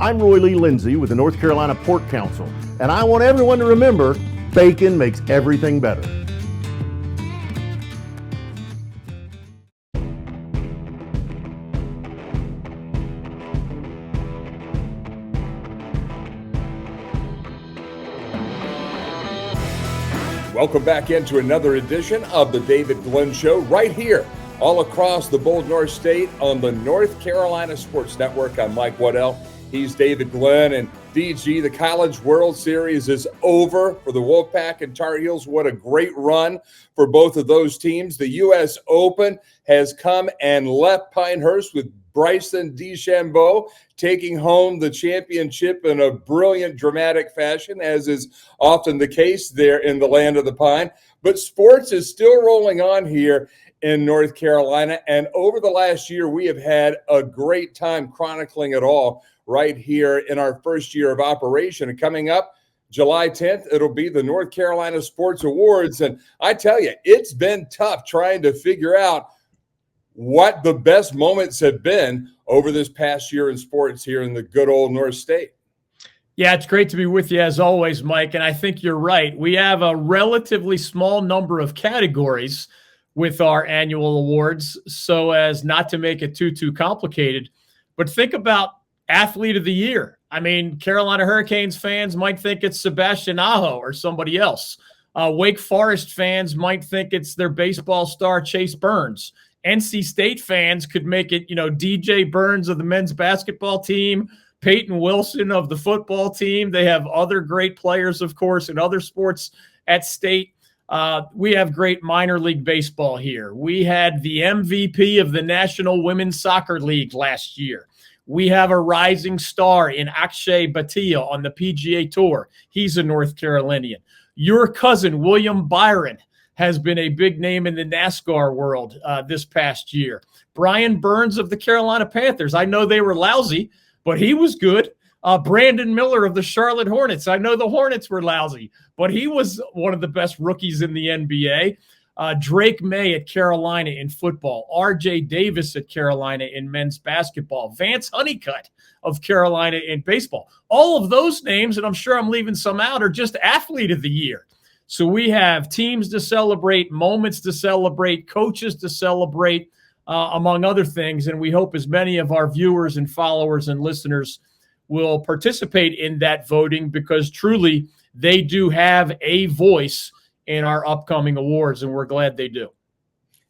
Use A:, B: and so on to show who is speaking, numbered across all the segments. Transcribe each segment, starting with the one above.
A: I'm Roy Lee Lindsay with the North Carolina Pork Council, and I want everyone to remember bacon makes everything better.
B: Welcome back into another edition of the David Glenn Show right here all across the Bold North State on the North Carolina Sports Network. I'm Mike Waddell. He's David Glenn. And DG, the College World Series is over for the Wolfpack and Tar Heels. What a great run for both of those teams. The U.S. Open has come and left Pinehurst with Bryson DeChambeau taking home the championship in a brilliant, dramatic fashion, as is often the case there in the land of the pine. But sports is still rolling on here in North Carolina, and over the last year, we have had a great time chronicling it all right here in our first year of operation. And coming up July 10th, it'll be the North Carolina Sports Awards. And I tell you, it's been tough trying to figure out what the best moments have been over this past year in sports here in the good old North State.
C: Yeah, it's great to be with you as always, Mike. And I think you're right. We have a relatively small number of categories with our annual awards so as not to make it too complicated. But think about Athlete of the Year. I mean, Carolina Hurricanes fans might think it's Sebastian Aho or somebody else. Wake Forest fans might think it's their baseball star, Chase Burns. NC State fans could make it, DJ Burns of the men's basketball team, Peyton Wilson of the football team. They have other great players, of course, in other sports at State. We have great minor league baseball here. We had the MVP of the National Women's Soccer League last year. We have a rising star in Akshay Bhatia on the PGA Tour. He's a North Carolinian. Your cousin, William Byron, has been a big name in the NASCAR world this past year. Brian Burns of the Carolina Panthers. I know they were lousy, but he was good. Brandon Miller of the Charlotte Hornets. I know the Hornets were lousy, but he was one of the best rookies in the NBA. Drake May at Carolina in football. RJ Davis at Carolina in men's basketball. Vance Honeycutt of Carolina in baseball. All of those names, and I'm sure I'm leaving some out, are just Athlete of the Year. So we have teams to celebrate, moments to celebrate, coaches to celebrate, among other things. And we hope as many of our viewers and followers and listeners will participate in that voting, because truly they do have a voice in our upcoming awards, and we're glad they do.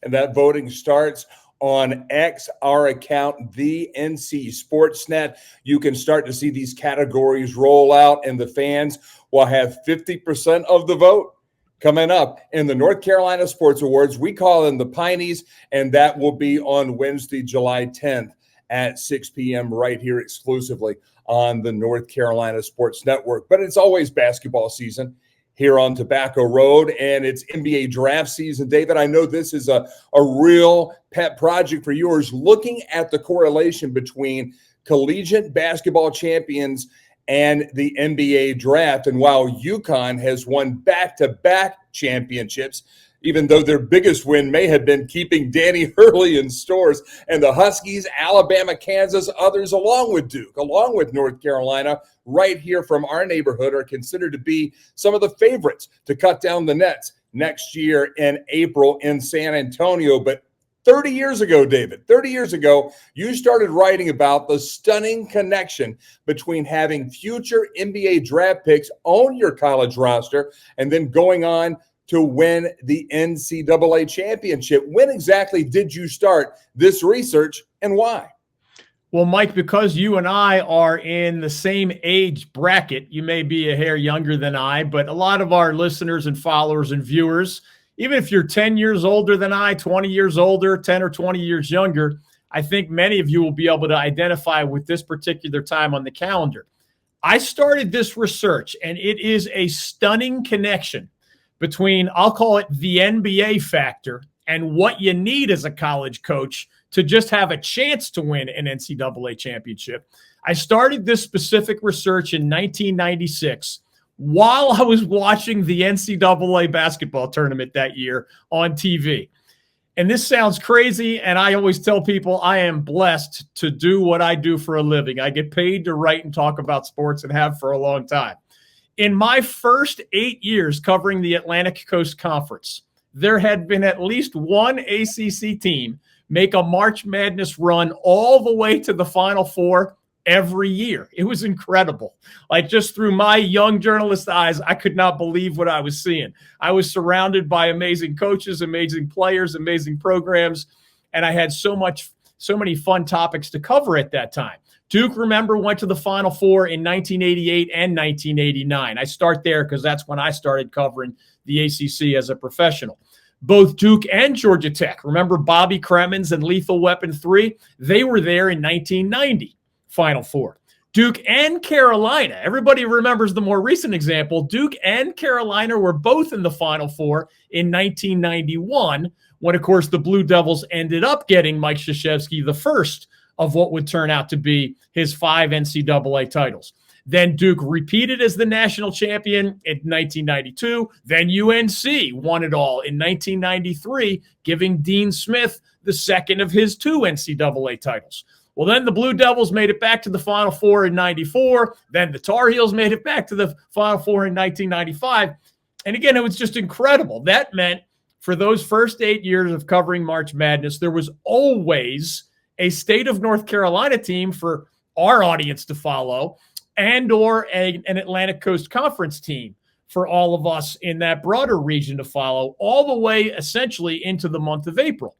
B: And that voting starts on X, our account, the NC Sportsnet. You can start to see these categories roll out, and the fans will have 50% of the vote coming up in the North Carolina Sports Awards. We call them the Pineys, and that will be on Wednesday, July 10th at 6 p.m. right here exclusively on the North Carolina Sports Network. But it's always basketball season here on Tobacco Road, and it's NBA draft season. David, I know this is a real pet project for yours, looking at the correlation between collegiate basketball champions and the NBA draft. And while UConn has won back-to-back championships, even though their biggest win may have been keeping Danny Hurley in stores, and the Huskies, Alabama, Kansas, others along with Duke, along with North Carolina, right here from our neighborhood, are considered to be some of the favorites to cut down the nets next year in April in San Antonio. But 30 years ago, David, 30 years ago, you started writing about the stunning connection between having future NBA draft picks on your college roster and then going on to win the NCAA championship. When exactly did you start this research, and why?
C: Well, Mike, because you and I are in the same age bracket, you may be a hair younger than I, but a lot of our listeners and followers and viewers, even if you're 10 years older than I, 20 years older, 10 or 20 years younger, I think many of you will be able to identify with this particular time on the calendar. I started this research, and it is a stunning connection between, I'll call it the NBA factor, and what you need as a college coach to just have a chance to win an NCAA championship. I started this specific research in 1996 while I was watching the NCAA basketball tournament that year on TV. And this sounds crazy, and I always tell people I am blessed to do what I do for a living. I get paid to write and talk about sports and have for a long time. In my first 8 years covering the Atlantic Coast Conference, there had been at least one ACC team make a March Madness run all the way to the Final Four every year. It was incredible. Like, just through my young journalist eyes, I could not believe what I was seeing. I was surrounded by amazing coaches, amazing players, amazing programs, and I had so many fun topics to cover at that time. Duke, remember, went to the Final Four in 1988 and 1989. I start there because that's when I started covering the ACC as a professional. Both Duke and Georgia Tech, remember Bobby Cremins and Lethal Weapon 3? They were there in 1990. Final Four. Duke and Carolina. Everybody remembers the more recent example. Duke and Carolina were both in the Final Four in 1991, when, of course, the Blue Devils ended up getting Mike Krzyzewski, the first of what would turn out to be his 5 NCAA titles. Then Duke repeated as the national champion in 1992. Then UNC won it all in 1993, giving Dean Smith the second of his 2 NCAA titles. Well, then the Blue Devils made it back to the Final Four in 94. Then the Tar Heels made it back to the Final Four in 1995. And again, it was just incredible. That meant for those first 8 years of covering March Madness, there was always a state of North Carolina team for our audience to follow, and or an Atlantic Coast Conference team for all of us in that broader region to follow, all the way essentially into the month of April.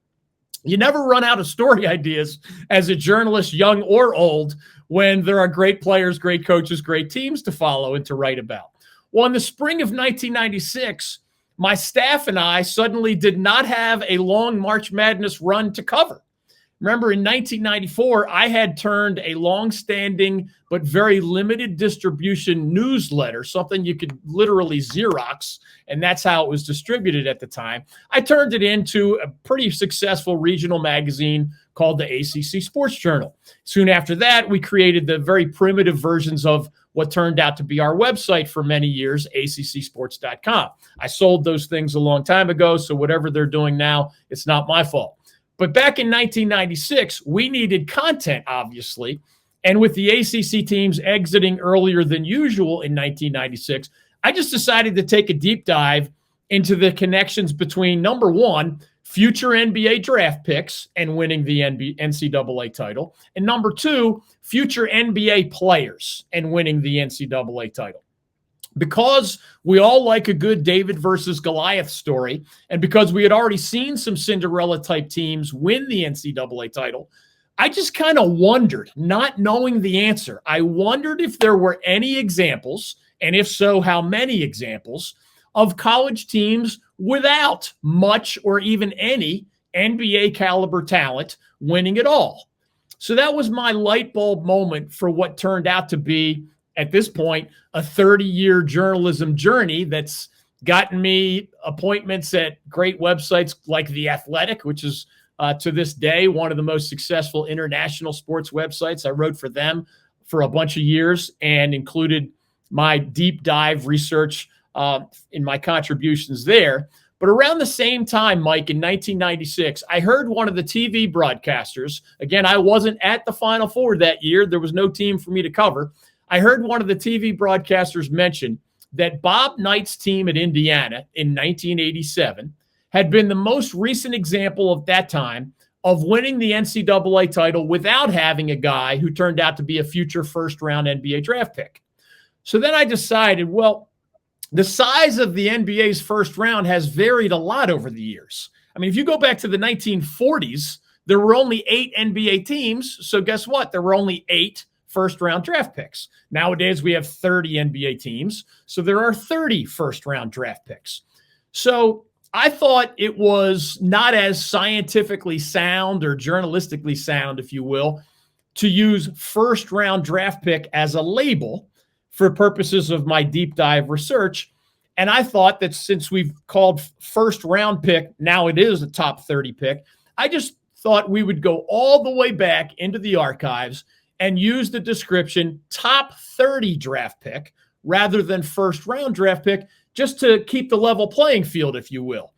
C: You never run out of story ideas as a journalist, young or old, when there are great players, great coaches, great teams to follow and to write about. Well, in the spring of 1996, my staff and I suddenly did not have a long March Madness run to cover. Remember, in 1994, I had turned a long-standing but very limited distribution newsletter, something you could literally Xerox, and that's how it was distributed at the time. I turned it into a pretty successful regional magazine called the ACC Sports Journal. Soon after that, we created the very primitive versions of what turned out to be our website for many years, accsports.com. I sold those things a long time ago, so whatever they're doing now, it's not my fault. But back in 1996, we needed content, obviously. And with the ACC teams exiting earlier than usual in 1996, I just decided to take a deep dive into the connections between, number one, future NBA draft picks and winning the NCAA title, and number two, future NBA players and winning the NCAA title. Because we all like a good David versus Goliath story, and because we had already seen some Cinderella-type teams win the NCAA title, I just kind of wondered, not knowing the answer, I wondered if there were any examples, and if so, how many examples, of college teams without much or even any NBA-caliber talent winning it all. So that was my light bulb moment for what turned out to be, at this point, a 30-year journalism journey that's gotten me appointments at great websites like The Athletic, which is to this day one of the most successful international sports websites. I wrote for them for a bunch of years and included my deep dive research in my contributions there. But around the same time, Mike, in 1996, I heard one of the TV broadcasters, again, I wasn't at the Final Four that year. There was no team for me to cover. I heard one of the TV broadcasters mention that Bob Knight's team at Indiana in 1987 had been the most recent example of that time of winning the NCAA title without having a guy who turned out to be a future first-round NBA draft pick. So then I decided, well, the size of the NBA's first round has varied a lot over the years. I mean, if you go back to the 1940s, there were only 8 NBA teams. So guess what? There were only 8 first-round draft picks. Nowadays, we have 30 NBA teams, so there are 30 first-round draft picks. So I thought it was not as scientifically sound or journalistically sound, if you will, to use first-round draft pick as a label for purposes of my deep dive research. And I thought that since we've called first-round pick, now it is a top 30 pick, I just thought we would go all the way back into the archives and use the description top 30 draft pick rather than first round draft pick, just to keep the level playing field, if you will.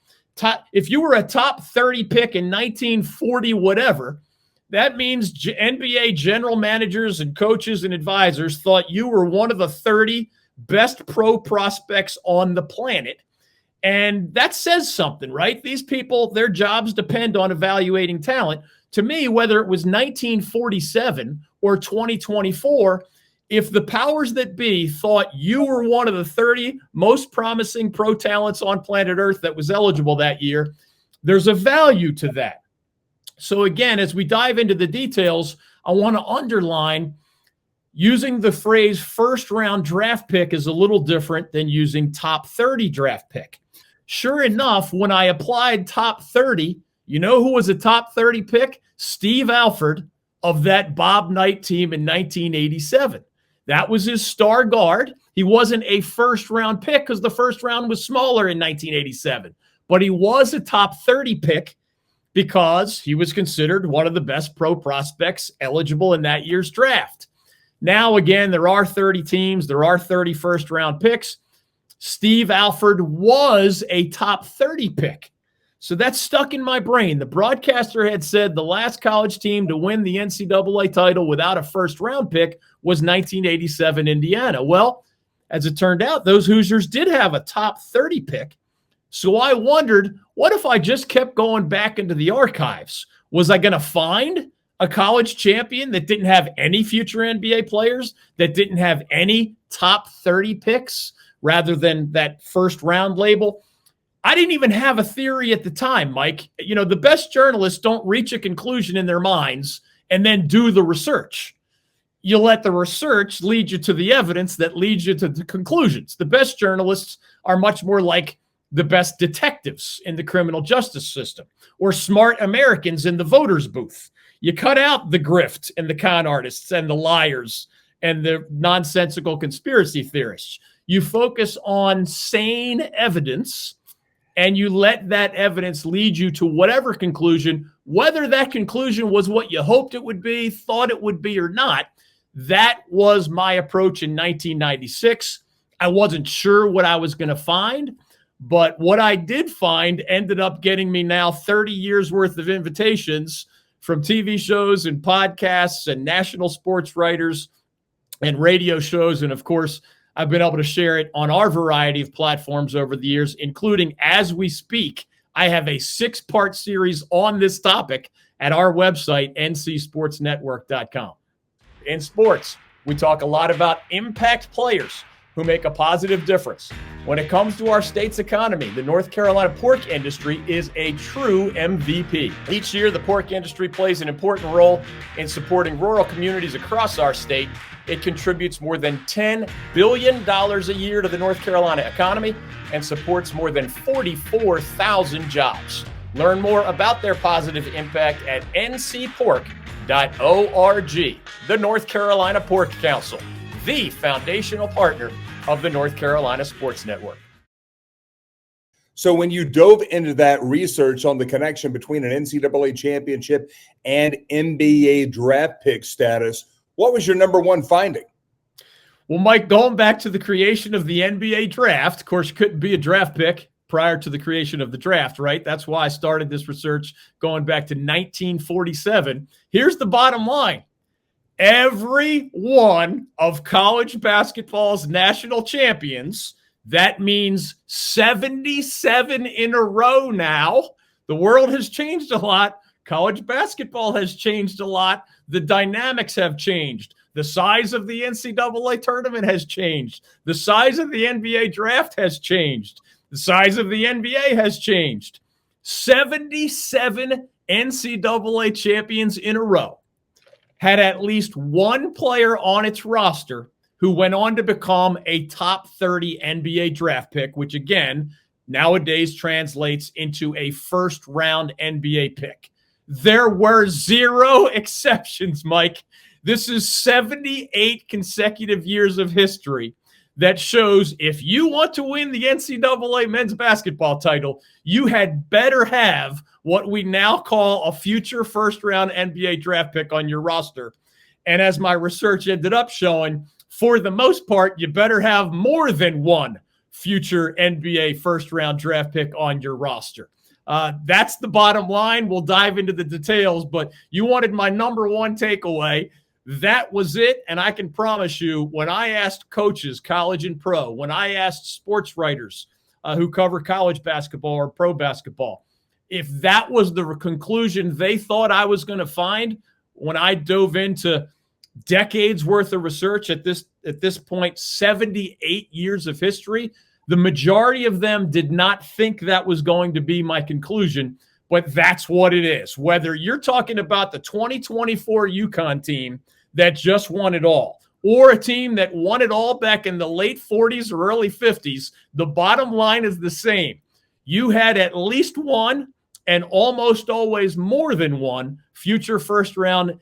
C: if you were a top 30 pick in 1940 whatever, that means NBA general managers and coaches and advisors thought you were one of the 30 best pro prospects on the planet. And that says something, right? These people, their jobs depend on evaluating talent. To me, whether it was 1947 or 2024, if the powers that be thought you were one of the 30 most promising pro talents on planet Earth that was eligible that year, there's a value to that. So again, as we dive into the details, I want to underline using the phrase first round draft pick is a little different than using top 30 draft pick. Sure enough, when I applied top 30, you know who was a top 30 pick? Steve Alford of that Bob Knight team in 1987. That was his star guard. He wasn't a first round pick because the first round was smaller in 1987, but he was a top 30 pick because he was considered one of the best pro prospects eligible in that year's draft. Now, again, there are 30 teams. There are 30 first round picks. Steve Alford was a top 30 pick. So that's stuck in my brain. The broadcaster had said the last college team to win the NCAA title without a first round pick was 1987 Indiana. Well, as it turned out, those Hoosiers did have a top 30 pick. So I wondered, what if I just kept going back into the archives? Was I going to find a college champion that didn't have any future NBA players, that didn't have any top 30 picks rather than that first round label? I didn't even have a theory at the time, Mike. You know, the best journalists don't reach a conclusion in their minds and then do the research. You let the research lead you to the evidence that leads you to the conclusions. The best journalists are much more like the best detectives in the criminal justice system or smart Americans in the voters' booth. You cut out the grift and the con artists and the liars and the nonsensical conspiracy theorists. You focus on sane evidence and you let that evidence lead you to whatever conclusion, whether that conclusion was what you hoped it would be, thought it would be or not. That was my approach in 1996. I wasn't sure what I was going to find, but what I did find ended up getting me now 30 years worth of invitations from TV shows and podcasts and national sports writers and radio shows. And of course, I've been able to share it on our variety of platforms over the years, including as we speak, I have a 6-part series on this topic at our website, ncsportsnetwork.com. In sports, we talk a lot about impact players who make a positive difference. When it comes to our state's economy, the North Carolina pork industry is a true MVP. Each year, the pork industry plays an important role in supporting rural communities across our state. It contributes more than $10 billion a year to the North Carolina economy and supports more than 44,000 jobs. Learn more about their positive impact at ncpork.org. The North Carolina Pork Council, the foundational partner of the North Carolina Sports Network.
B: So when you dove into that research on the connection between an NCAA championship and NBA draft pick status, what was your number one finding?
C: Well, Mike, going back to the creation of the NBA draft, of course, you couldn't be a draft pick prior to the creation of the draft, right? That's why I started this research going back to 1947. Here's the bottom line. Every one of college basketball's national champions, that means 77 in a row now. The world has changed a lot. College basketball has changed a lot. The dynamics have changed. The size of the NCAA tournament has changed. The size of the NBA draft has changed. The size of the NBA has changed. 77 NCAA champions in a row had at least one player on its roster who went on to become a top 30 NBA draft pick, which again, nowadays translates into a first round NBA pick. There were 0 exceptions, Mike. This is 78 consecutive years of history that shows if you want to win the NCAA men's basketball title, you had better have what we now call a future first-round NBA draft pick on your roster. And as my research ended up showing, for the most part, you better have more than one future NBA first-round draft pick on your roster. That's the bottom line. We'll dive into the details, but you wanted my number one takeaway. That was it. And I can promise you, when I asked coaches, college and pro, when I asked sports writers who cover college basketball or pro basketball, if that was the conclusion they thought I was going to find when I dove into decades worth of research at this point, 78 years of history, the majority of them did not think that was going to be my conclusion, but that's what it is. Whether you're talking about the 2024 UConn team that just won it all, or a team that won it all back in the late 40s or early 50s, the bottom line is the same. You had at least one, and almost always more than one, future first round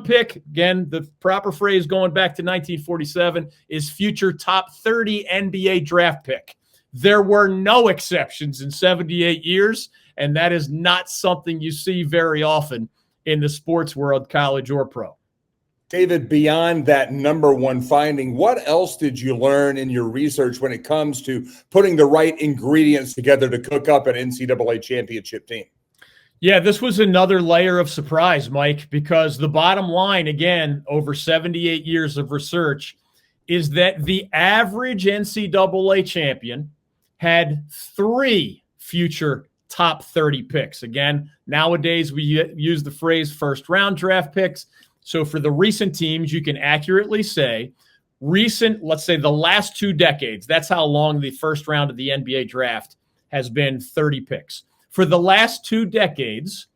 C: pick. Again, the proper phrase going back to 1947 is future top 30 NBA draft pick. There were no exceptions in 78 years, and that is not something you see very often in the sports world, college or pro.
B: David, beyond that number one finding, what else did you learn in your research when it comes to putting the right ingredients together to cook up an NCAA championship team?
C: Yeah, this was another layer of surprise, Mike, because the bottom line, again, over 78 years of research, is that the average NCAA champion had 3 future top 30 picks. Again, nowadays we use the phrase first round draft picks. So for the recent teams, you can accurately say let's say the last 2 decades, that's how long the first round of the NBA draft has been 30 picks. For the last 2 decades,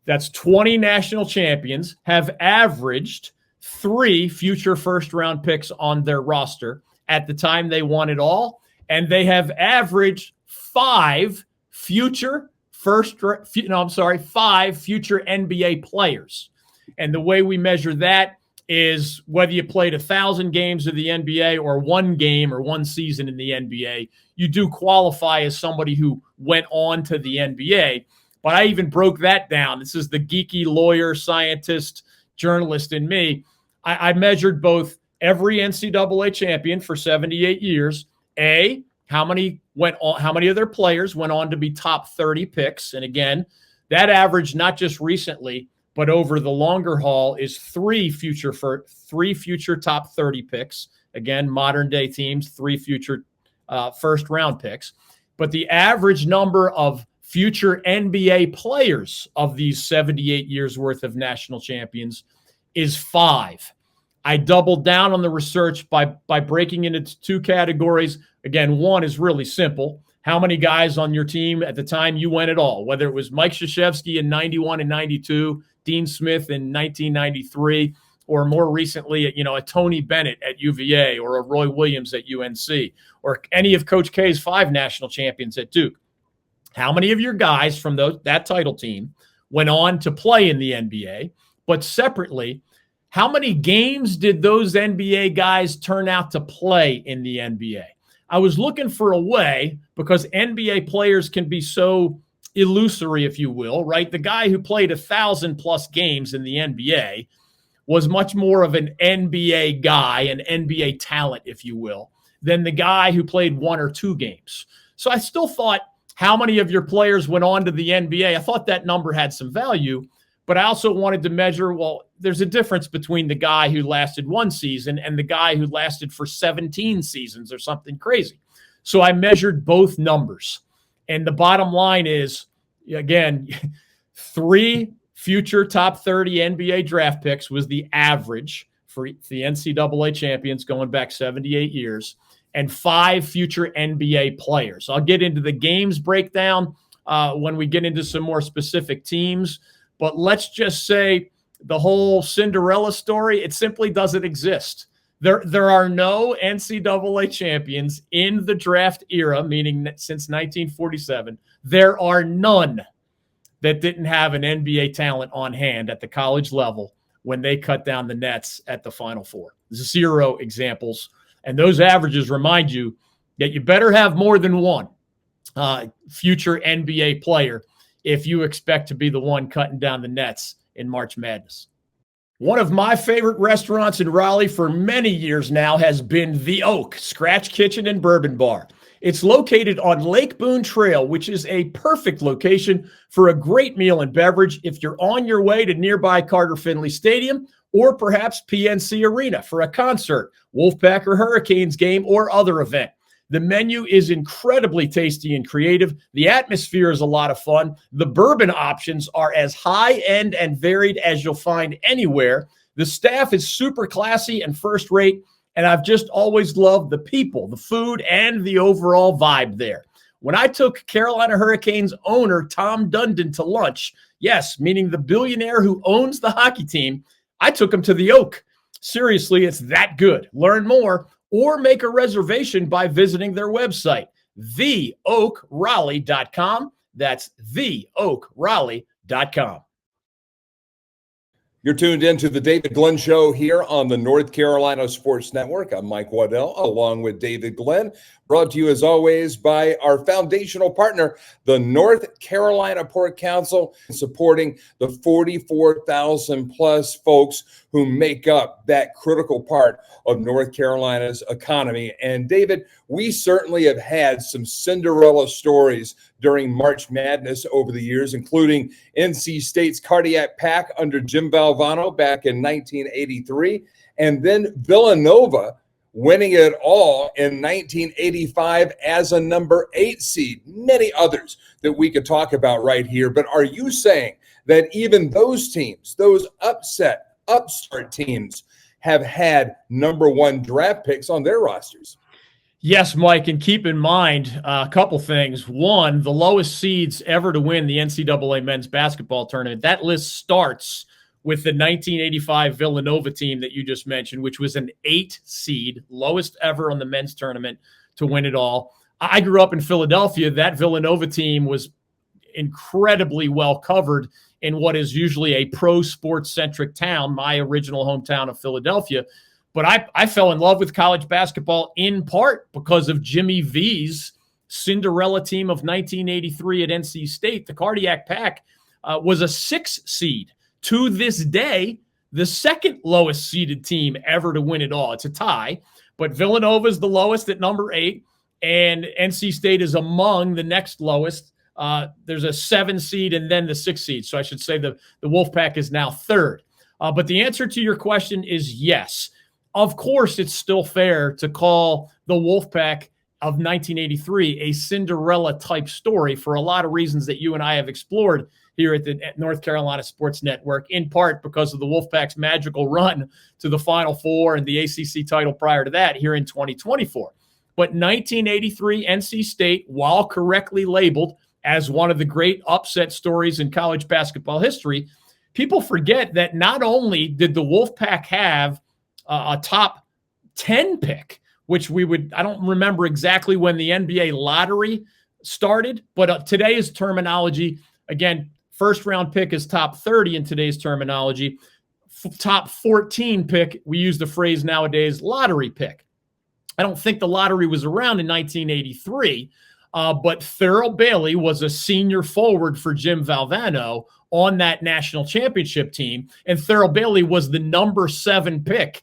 C: that's 20 national champions have averaged 3 future first-round picks on their roster at the time they won it all, and they have averaged 5 future NBA players. And the way we measure that is whether you played 1,000 games of the NBA or 1 game or 1 season in the NBA, you do qualify as somebody who went on to the NBA. But I even broke that down. This is the geeky lawyer, scientist, journalist in me. I measured both every NCAA champion for 78 years. How many of their players went on to be top 30 picks? And again, that average, not just recently, but over the longer haul, is 3 future top 30 picks. Again, modern day teams, 3 future first round picks. But the average number of future NBA players of these 78 years worth of national champions is 5. I doubled down on the research by breaking it into 2 categories. Again, one is really simple. How many guys on your team at the time you went at all, whether it was Mike Krzyzewski in 91 and 92, Dean Smith in 1993, or more recently, a Tony Bennett at UVA or a Roy Williams at UNC, or any of Coach K's 5 national champions at Duke. How many of your guys from that title team went on to play in the NBA? But separately, how many games did those NBA guys turn out to play in the NBA? I was looking for a way, because NBA players can be so illusory, if you will, right? The guy who played 1,000+ games in the NBA was much more of an NBA guy, an NBA talent, if you will, than the guy who played 1 or 2 games. So I still thought, how many of your players went on to the NBA? I thought that number had some value, but I also wanted to measure, well, there's a difference between the guy who lasted 1 season and the guy who lasted for 17 seasons or something crazy. So I measured both numbers. And the bottom line is, again, 3 future top 30 NBA draft picks was the average for the NCAA champions going back 78 years, and 5 future NBA players. I'll get into the games breakdown when we get into some more specific teams, but let's just say the whole Cinderella story, it simply doesn't exist. There are no NCAA champions in the draft era, meaning since 1947. There are none that didn't have an NBA talent on hand at the college level when they cut down the nets at the Final Four. 0 examples. And those averages remind you that you better have more than 1 future NBA player if you expect to be the one cutting down the nets in March Madness. One of my favorite restaurants in Raleigh for many years now has been The Oak, Scratch Kitchen and Bourbon Bar. It's located on Lake Boone Trail, which is a perfect location for a great meal and beverage if you're on your way to nearby Carter Finley Stadium or perhaps PNC Arena for a concert, Wolfpack or Hurricanes game, or other event. The menu is incredibly tasty and creative. The atmosphere is a lot of fun. The bourbon options are as high-end and varied as you'll find anywhere. The staff is super classy and first-rate, and I've just always loved the people, the food, and the overall vibe there. When I took Carolina Hurricanes owner Tom Dundon to lunch, yes, meaning the billionaire who owns the hockey team, I took him to the Oak. Seriously, it's that good. Learn more or make a reservation by visiting their website, theoakraleigh.com. That's theoakraleigh.com.
B: You're tuned into the David Glenn Show here on the North Carolina Sports Network. I'm Mike Waddell, along with David Glenn, brought to you as always by our foundational partner, the North Carolina Port Council, supporting the 44,000 plus folks who make up that critical part of North Carolina's economy. And David, we certainly have had some Cinderella stories during March Madness over the years, including NC State's Cardiac Pack under Jim Valvano back in 1983, and then Villanova winning it all in 1985 as a number 8 seed. Many others that we could talk about right here. But are you saying that even those teams, those upstart teams, have had number 1 draft picks on their rosters?
C: Yes, Mike, and keep in mind a couple things. One, the lowest seeds ever to win the NCAA men's basketball tournament. That list starts with the 1985 Villanova team that you just mentioned, which was an 8 seed, lowest ever on the men's tournament to win it all. I grew up in Philadelphia. That Villanova team was incredibly well covered in what is usually a pro sports-centric town, my original hometown of Philadelphia. But I fell in love with college basketball in part because of Jimmy V's Cinderella team of 1983 at NC State. The Cardiac Pack was a 6 seed. To this day, the second lowest seeded team ever to win it all. It's a tie, but Villanova is the lowest at number 8, and NC State is among the next lowest. There's a 7 seed and then the 6 seed. So I should say the Wolfpack is now 3rd. But the answer to your question is yes. Of course, it's still fair to call the Wolfpack of 1983 a Cinderella-type story for a lot of reasons that you and I have explored here at the North Carolina Sports Network, in part because of the Wolfpack's magical run to the Final Four and the ACC title prior to that here in 2024. But 1983 NC State, while correctly labeled as one of the great upset stories in college basketball history, people forget that not only did the Wolfpack have a top 10 pick, which I don't remember exactly when the NBA lottery started, but today's terminology, again, first round pick is top 30 in today's terminology. Top 14 pick, we use the phrase nowadays, lottery pick. I don't think the lottery was around in 1983, but Thurl Bailey was a senior forward for Jim Valvano on that national championship team, and Thurl Bailey was the number 7 pick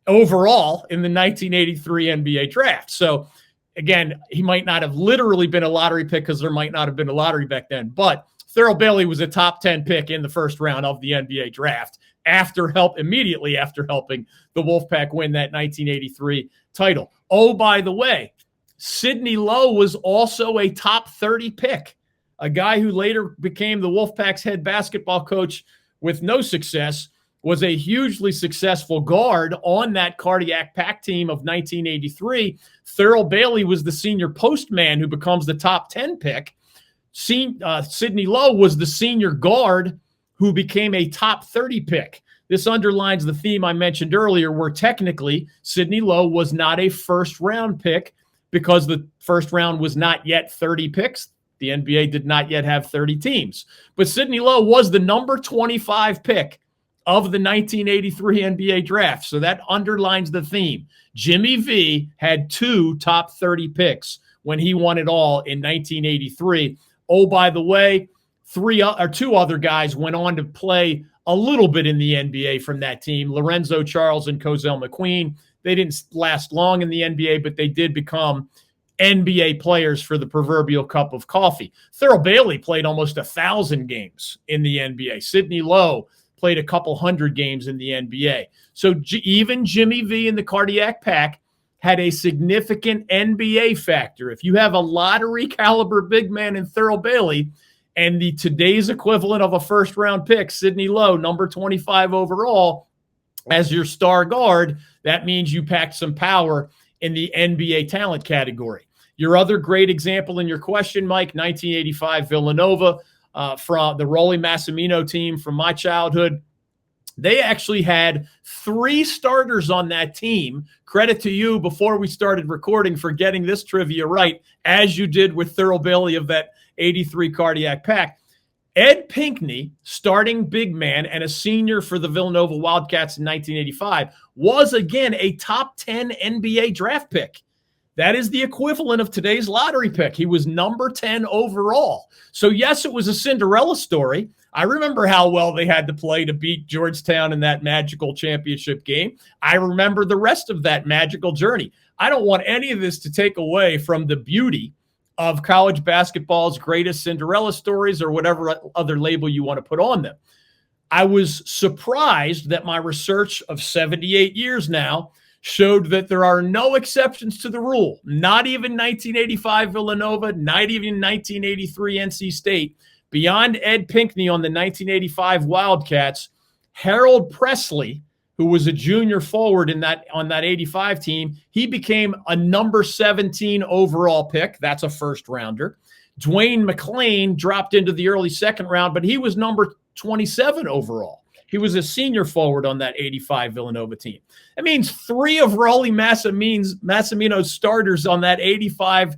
C: overall in the 1983 NBA draft. So again, he might not have literally been a lottery pick because there might not have been a lottery back then, but Thurl Bailey was a top 10 pick in the first round of the NBA draft immediately after helping the Wolfpack win that 1983 title. Oh, by the way, Sidney Lowe was also a top 30 pick, a guy who later became the Wolfpack's head basketball coach with no success, was a hugely successful guard on that Cardiac Pack team of 1983. Thurl Bailey was the senior postman who becomes the top 10 pick. Sidney Lowe was the senior guard who became a top 30 pick. This underlines the theme I mentioned earlier, where technically Sidney Lowe was not a first-round pick because the first round was not yet 30 picks. The NBA did not yet have 30 teams. But Sidney Lowe was the number 25 pick of the 1983 NBA draft. So that underlines the theme. Jimmy V had 2 top 30 picks when he won it all in 1983. Oh, by the way, 2 other guys went on to play a little bit in the NBA from that team, Lorenzo Charles and Cozell McQueen. They didn't last long in the NBA, but they did become NBA players for the proverbial cup of coffee. Thurl Bailey played almost 1,000 games in the NBA. Sidney Lowe played a couple hundred games in the NBA. So even Jimmy V in the cardiac pack had a significant NBA factor. If you have a lottery caliber big man in Thurl Bailey and the today's equivalent of a first round pick, Sidney Lowe, number 25 overall, as your star guard, that means you packed some power in the NBA talent category. Your other great example in your question, Mike, 1985 Villanova, from the Rolly Massimino team from my childhood. They actually had 3 starters on that team. Credit to you before we started recording for getting this trivia right, as you did with Thurl Bailey of that 83 cardiac pack. Ed Pinckney, starting big man and a senior for the Villanova Wildcats in 1985, was again a top 10 NBA draft pick. That is the equivalent of today's lottery pick. He was number 10 overall. So yes, it was a Cinderella story. I remember how well they had to play to beat Georgetown in that magical championship game. I remember the rest of that magical journey. I don't want any of this to take away from the beauty of college basketball's greatest Cinderella stories, or whatever other label you want to put on them. I was surprised that my research of 78 years now showed that there are no exceptions to the rule. Not even 1985 Villanova, not even 1983 NC State. Beyond Ed Pinckney on the 1985 Wildcats, Harold Presley, who was a junior forward on that 85 team, he became a number 17 overall pick. That's a first rounder. Dwayne McClain dropped into the early second round, but he was number 27 overall. He was a senior forward on that 85 Villanova team. That means 3 of Rolly Massimino's starters on that 85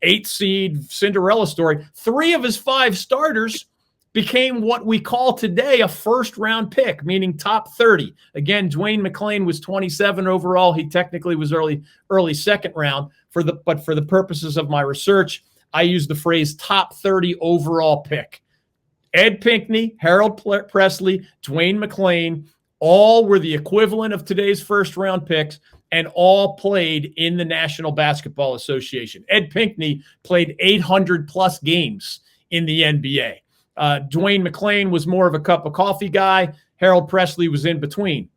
C: 8 seed Cinderella story, 3 of his 5 starters became what we call today a first round pick, meaning top 30. Again, Dwayne McClain was 27 overall. He technically was early second round. But for the purposes of my research, I use the phrase top 30 overall pick. Ed Pinckney, Harold Presley, Dwayne McClain, all were the equivalent of today's first round picks and all played in the National Basketball Association. Ed Pinckney played 800 plus games in the NBA. Dwayne McClain was more of a cup of coffee guy. Harold Presley was in between.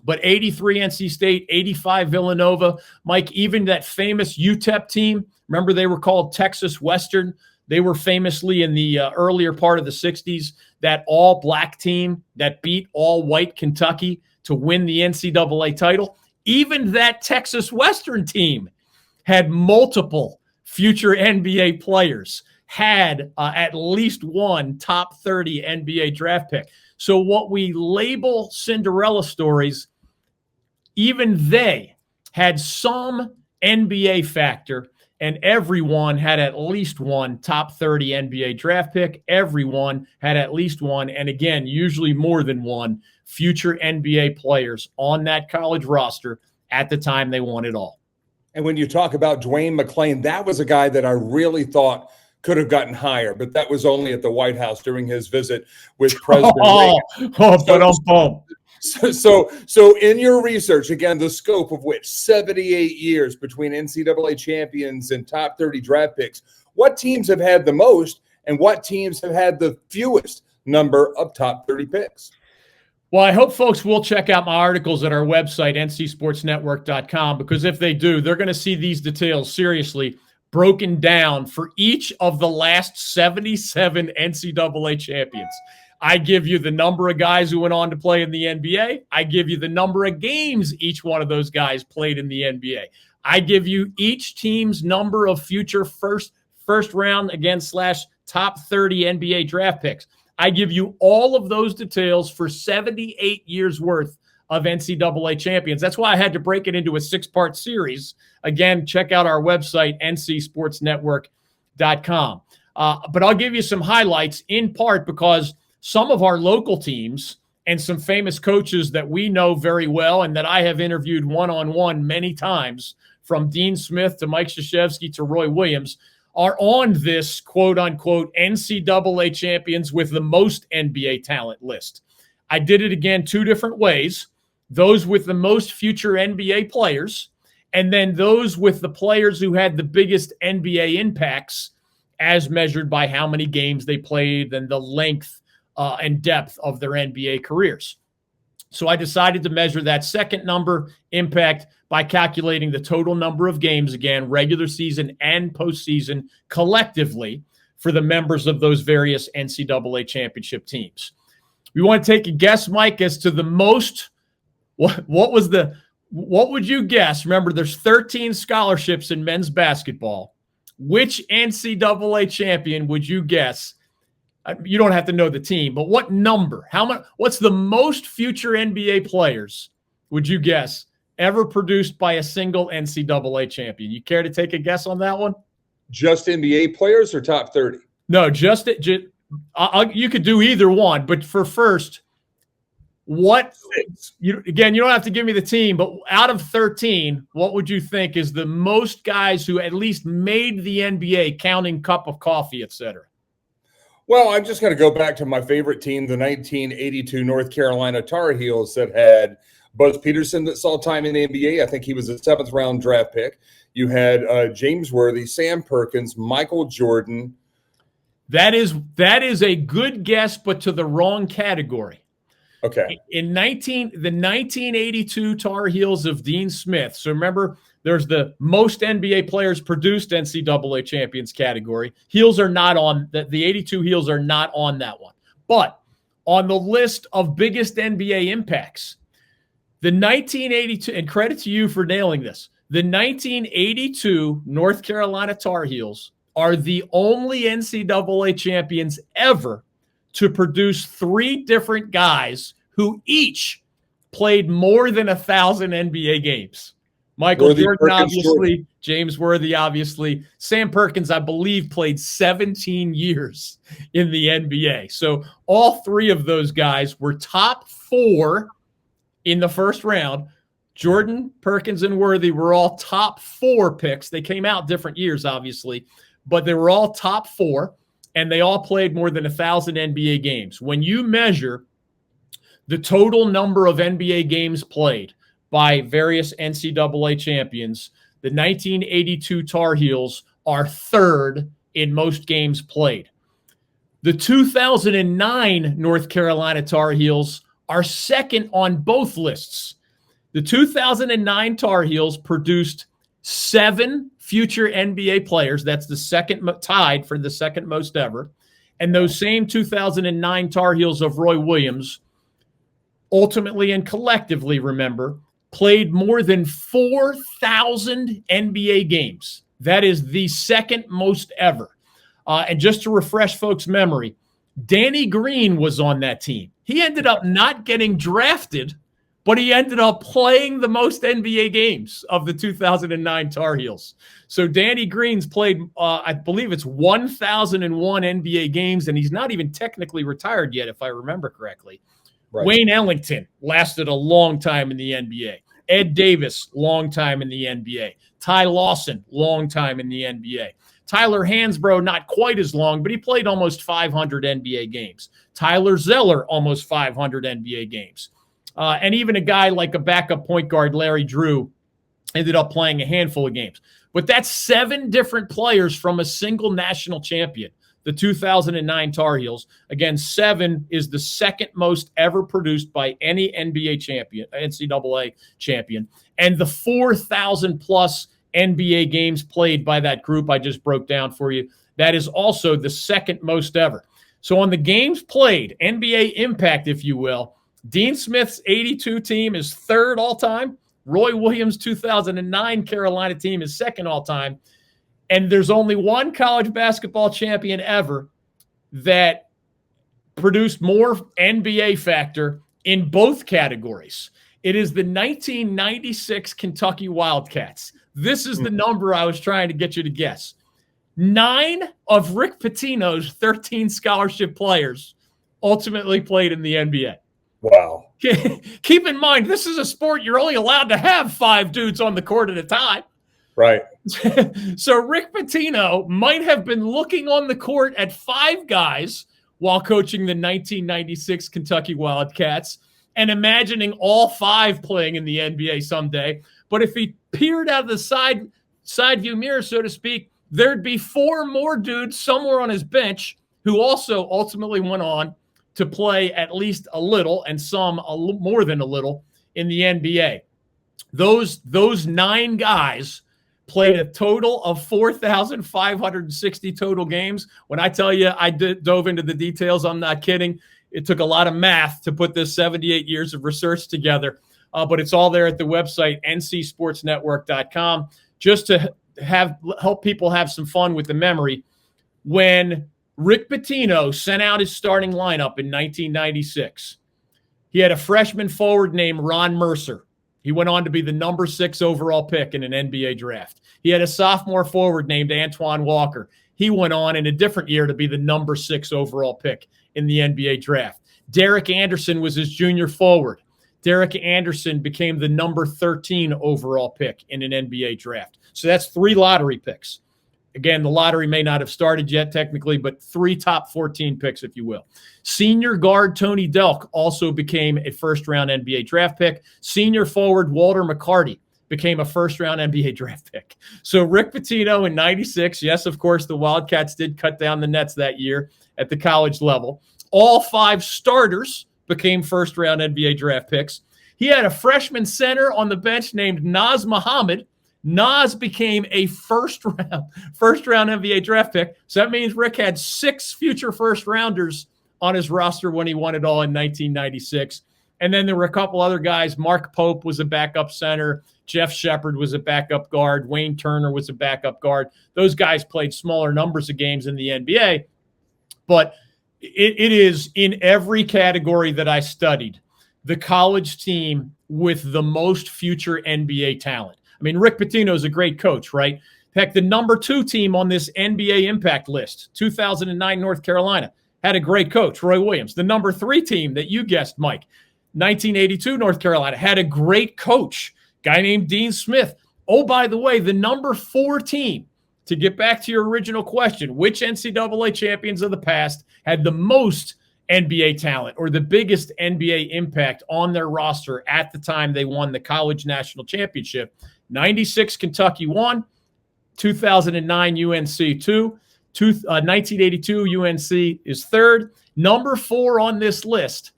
C: But 83 NC State, 85 Villanova, Mike, even that famous UTEP team, remember they were called Texas Western? They were famously in the earlier part of the 60s, that all-black team that beat all-white Kentucky to win the NCAA title. Even that Texas Western team had multiple future NBA players, had at least one top 30 NBA draft pick. So what we label Cinderella stories, even they had some NBA factor, and everyone had at least one top 30 NBA draft pick. Everyone had at least one, and again, usually more than one, future NBA players on that college roster at the time they won it all.
B: And when you talk about Dwayne McClain, that was a guy that I really thought could have gotten higher, but that was only at the White House during his visit with President Reagan. So in your research, again, the scope of which 78 years between NCAA champions and top 30 draft picks, what teams have had the most and what teams have had the fewest number of top 30 picks?
C: Well, I hope folks will check out my articles at our website, ncsportsnetwork.com, because if they do, they're going to see these details seriously broken down for each of the last 77 NCAA champions. I give you the number of guys who went on to play in the NBA. I give you the number of games each one of those guys played in the NBA. I give you each team's number of future first round, again, / top 30 NBA draft picks. I give you all of those details for 78 years worth of NCAA champions. That's why I had to break it into a 6-part series. Again, check out our website, ncsportsnetwork.com. But I'll give you some highlights, in part because some of our local teams and some famous coaches that we know very well and that I have interviewed one-on-one many times, from Dean Smith to Mike Krzyzewski to Roy Williams, are on this quote-unquote NCAA champions with the most NBA talent list. I did it again 2 different ways. Those with the most future NBA players and then those with the players who had the biggest NBA impacts as measured by how many games they played and the length and depth of their NBA careers. So I decided to measure that second number, impact, by calculating the total number of games, again, regular season and postseason collectively for the members of those various NCAA championship teams. We want to take a guess, Mike, as to the most, what would you guess? Remember, there's 13 scholarships in men's basketball. Which NCAA champion would you guess? You don't have to know the team, but what number? How much? What's the most future NBA players, would you guess, ever produced by a single NCAA champion? You care to take a guess on that one?
B: Just NBA players or top 30?
C: No, you could do either one, but for first, you don't have to give me the team, but out of 13, what would you think is the most guys who at least made the NBA, counting cup of coffee, et cetera?
B: Well, I'm just going to go back to my favorite team, the 1982 North Carolina Tar Heels, that had Buzz Peterson that saw time in the NBA. I think he was a 7th round draft pick. You had James Worthy, Sam Perkins, Michael Jordan.
C: That is a good guess, but to the wrong category.
B: Okay.
C: The 1982 Tar Heels of Dean Smith. So remember, there's the most NBA players produced NCAA champions category. Heels are not on the 82 Heels are not on that one. But on the list of biggest NBA impacts, the 1982, and credit to you for nailing this, the 1982 North Carolina Tar Heels are the only NCAA champions ever to produce 3 different guys who each played more than 1,000 NBA games. Michael
B: Worthy,
C: Jordan,
B: Perkins,
C: obviously.
B: Jordan.
C: James Worthy, obviously. Sam Perkins, I believe, played 17 years in the NBA. So all 3 of those guys were top 4 in the first round. Jordan, Perkins, and Worthy were all top 4 picks. They came out different years, obviously, but they were all top 4, and they all played more than 1,000 NBA games. When you measure the total number of NBA games played by various NCAA champions, the 1982 Tar Heels are 3rd in most games played. The 2009 North Carolina Tar Heels are 2nd on both lists. The 2009 Tar Heels produced 7 future NBA players. That's the second, tied for the second most ever. And those same 2009 Tar Heels of Roy Williams ultimately and collectively, remember, played more than 4,000 NBA games. That is the second most ever. And just to refresh folks' memory, Danny Green was on that team. He ended up not getting drafted, but he ended up playing the most NBA games of the 2009 Tar Heels. So Danny Green's played, I believe it's 1,001 NBA games, and he's not even technically retired yet, if I remember correctly. Right. Wayne Ellington lasted a long time in the NBA. Ed Davis, long time in the NBA. Ty Lawson, long time in the NBA. Tyler Hansbrough, not quite as long, but he played almost 500 NBA games. Tyler Zeller, almost 500 NBA games. And even a guy like a backup point guard, Larry Drew, ended up playing a handful of games. But that's 7 different players from a single national champion, the 2009 Tar Heels. Again, 7 is the second most ever produced by any NBA champion, NCAA champion. And the 4,000-plus NBA games played by that group I just broke down for you, that is also the second most ever. So on the games played, NBA impact, if you will, Dean Smith's 82 team is 3rd all-time. Roy Williams' 2009 Carolina team is 2nd all-time. And there's only one college basketball champion ever that produced more NBA factor in both categories. It is the 1996 Kentucky Wildcats. This is the number I was trying to get you to guess. 9 of Rick Pitino's 13 scholarship players ultimately played in the NBA.
B: Wow.
C: Keep in mind, this is a sport you're only allowed to have 5 dudes on the court at a time.
B: Right.
C: So Rick Pitino might have been looking on the court at 5 guys while coaching the 1996 Kentucky Wildcats. and imagining all 5 playing in the NBA someday. But if he peered out of the side view mirror, so to speak, there'd be 4 more dudes somewhere on his bench who also ultimately went on to play at least a little, and some more than a little, in the NBA. Those 9 guys played a total of 4,560 total games. When I tell you I dove into the details, I'm not kidding. It took a lot of math to put this 78 years of research together, but it's all there at the website, ncsportsnetwork.com. Just to help people have some fun with the memory, when Rick Pitino sent out his starting lineup in 1996, he had a freshman forward named Ron Mercer. He went on to be the number 6 overall pick in an NBA draft. He had a sophomore forward named Antoine Walker. He went on in a different year to be the number 6 overall pick in the NBA draft. Derek Anderson was his junior forward. Derek Anderson became the number 13 overall pick in an NBA draft. So that's 3 lottery picks. Again, the lottery may not have started yet technically, but 3 top 14 picks, if you will. Senior guard Tony Delk also became a first-round NBA draft pick. Senior forward Walter McCarty became a first-round NBA draft pick. So Rick Pitino in 96, yes, of course, the Wildcats did cut down the nets that year at the college level. All 5 starters became first-round NBA draft picks. He had a freshman center on the bench named Naz Muhammad. Naz became a first-round NBA draft pick. So that means Rick had 6 future first-rounders on his roster when he won it all in 1996. And then there were a couple other guys. Mark Pope was a backup center. Jeff Shepard was a backup guard. Wayne Turner was a backup guard. Those guys played smaller numbers of games in the NBA. But it is in every category that I studied, the college team with the most future NBA talent. I mean, Rick Pitino is a great coach, right? Heck, the number 2 team on this NBA impact list, 2009 North Carolina, had a great coach, Roy Williams. The number 3 team that you guessed, Mike, 1982 North Carolina, had a great coach, guy named Dean Smith. Oh, by the way, the number 4 team, to get back to your original question, which NCAA champions of the past had the most NBA talent or the biggest NBA impact on their roster at the time they won the college national championship? 96 Kentucky won, 2009 UNC 2, 1982 UNC is 3rd. Number 4 on this list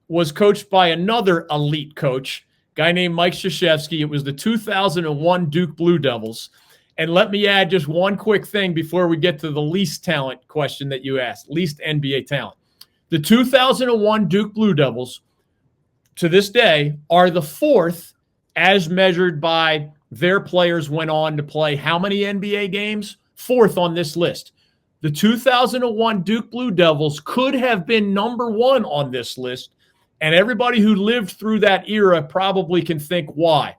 C: was coached by another elite coach, guy named Mike Krzyzewski. It was the 2001 Duke Blue Devils. And let me add just one quick thing before we get to the least talent question that you asked, least NBA talent. The 2001 Duke Blue Devils, to this day, are the 4th as measured by their players went on to play how many NBA games? 4th on this list. The 2001 Duke Blue Devils could have been number 1 on this list, and everybody who lived through that era probably can think why.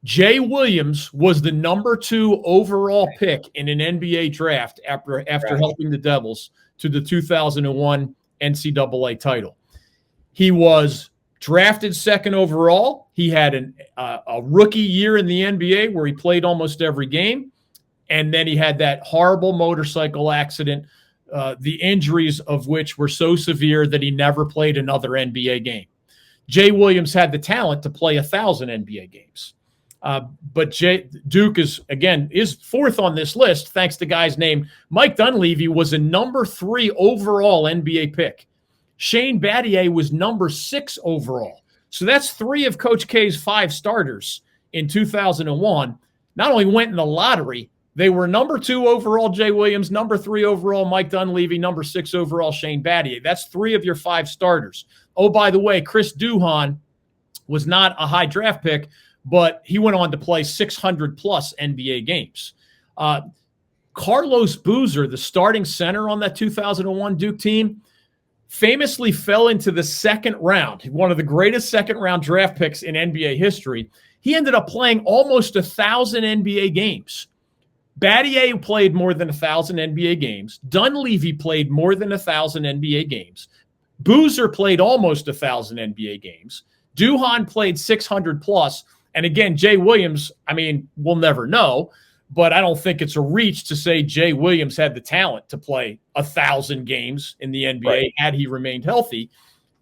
C: Jay Williams was the number 2 overall pick in an NBA draft after helping the Devils to the 2001 NCAA title. He was drafted 2nd overall. He had a rookie year in the NBA where he played almost every game. And then he had that horrible motorcycle accident, the injuries of which were so severe that he never played another NBA game. Jay Williams had the talent to play 1,000 NBA games. But Duke is 4th on this list, thanks to guys named Mike Dunleavy was a number 3 overall NBA pick. Shane Battier was number 6 overall. So that's 3 of Coach K's 5 starters in 2001. Not only went in the lottery, they were number 2 overall Jay Williams, number 3 overall Mike Dunleavy, number 6 overall Shane Battier. That's 3 of your 5 starters. Oh, by the way, Chris Duhon was not a high draft pick, but he went on to play 600-plus NBA games. Carlos Boozer, the starting center on that 2001 Duke team, famously fell into the 2nd round, one of the greatest 2nd-round draft picks in NBA history. He ended up playing almost 1,000 NBA games. Battier played more than 1,000 NBA games. Dunleavy played more than 1,000 NBA games. Boozer played almost 1,000 NBA games. Duhon played 600-plus. And again, Jay Williams, I mean, we'll never know, but I don't think it's a reach to say Jay Williams had the talent to play 1,000 games in the NBA had he remained healthy.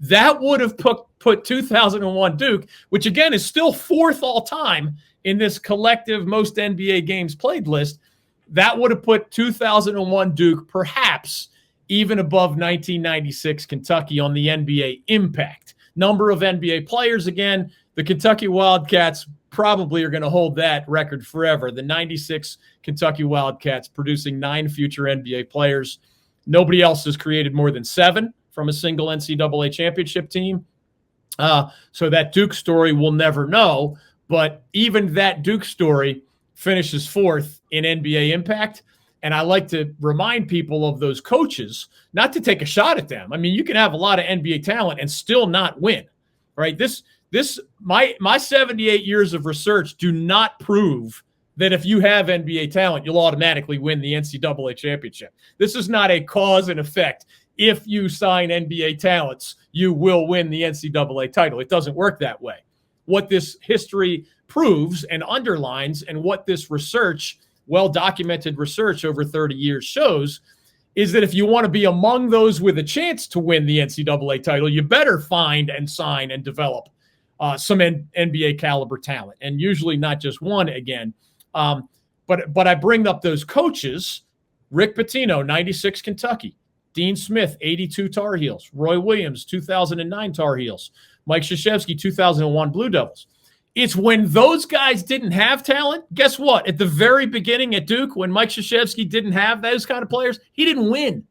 C: That would have put 2001 Duke, which again is still fourth all time in this collective most NBA games played list. That would have put 2001 Duke perhaps even above 1996 Kentucky on the NBA impact. Number of NBA players, again, the Kentucky Wildcats probably are going to hold that record forever. The 96 Kentucky Wildcats producing 9 future NBA players. Nobody else has created more than 7 from a single NCAA championship team. So that Duke story we'll never know, but even that Duke story finishes fourth in NBA impact. And I like to remind people of those coaches, not to take a shot at them. I mean, you can have a lot of NBA talent and still not win, right? My 78 years of research do not prove that if you have NBA talent, you'll automatically win the NCAA championship. This is not a cause and effect. If you sign NBA talents, you will win the NCAA title. It doesn't work that way. What this history proves and underlines, and what this research, well-documented research over 30 years shows, is that if you want to be among those with a chance to win the NCAA title, you better find and sign and develop some NBA caliber talent, and usually not just one again. But I bring up those coaches: Rick Pitino, 96 Kentucky; Dean Smith, 82 Tar Heels; Roy Williams, 2009 Tar Heels; Mike Krzyzewski, 2001 Blue Devils. It's when those guys didn't have talent. Guess what? At the very beginning at Duke, when Mike Krzyzewski didn't have those kind of players, he didn't win.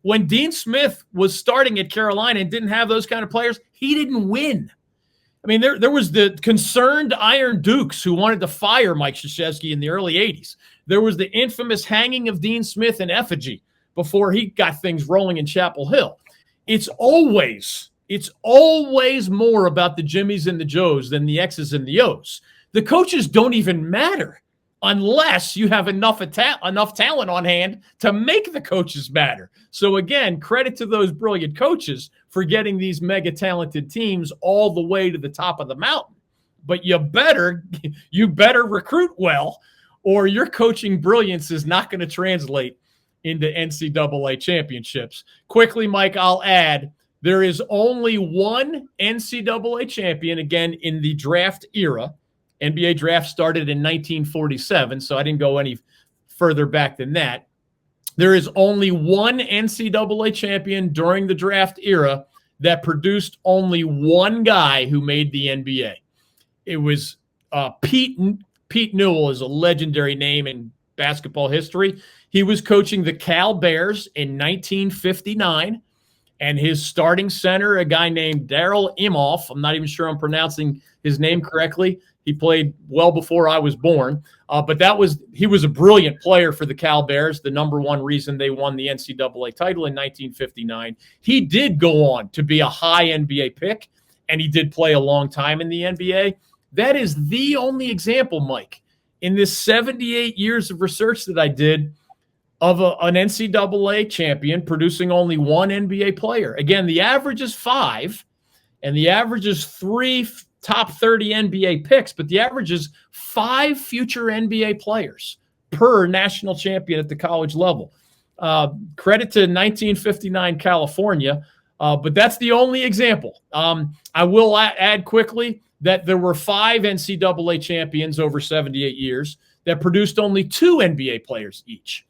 C: When Dean Smith was starting at Carolina and didn't have those kind of players, he didn't win. I mean, there was the concerned Iron Dukes who wanted to fire Mike Krzyzewski in the early 80s. There was the infamous hanging of Dean Smith in effigy before he got things rolling in Chapel Hill. It's always more about the Jimmies and the Joes than the X's and the O's. The coaches don't even matter unless you have enough talent on hand to make the coaches matter. So again, credit to those brilliant coaches for getting these mega talented teams all the way to the top of the mountain. But you better recruit well, or your coaching brilliance is not going to translate into NCAA championships. Quickly, Mike, I'll add, there is only one NCAA champion, again, in the draft era. NBA draft started in 1947, so I didn't go any further back than that. There is only one NCAA champion during the draft era that produced only one guy who made the NBA. It was Pete Newell, is a legendary name in basketball history. He was coaching the Cal Bears in 1959. And his starting center, a guy named Darryl Imhoff, I'm not even sure I'm pronouncing his name correctly. He played well before I was born. But he was a brilliant player for the Cal Bears, the number one reason they won the NCAA title in 1959. He did go on to be a high NBA pick, and he did play a long time in the NBA. That is the only example, Mike, in this 78 years of research that I did, of an NCAA champion producing only one NBA player. Again, the average is 5, and the average is 3 top 30 NBA picks, but the average is 5 future NBA players per national champion at the college level. Credit to 1959 California, but that's the only example. I will add quickly that there were 5 NCAA champions over 78 years that produced only 2 NBA players each.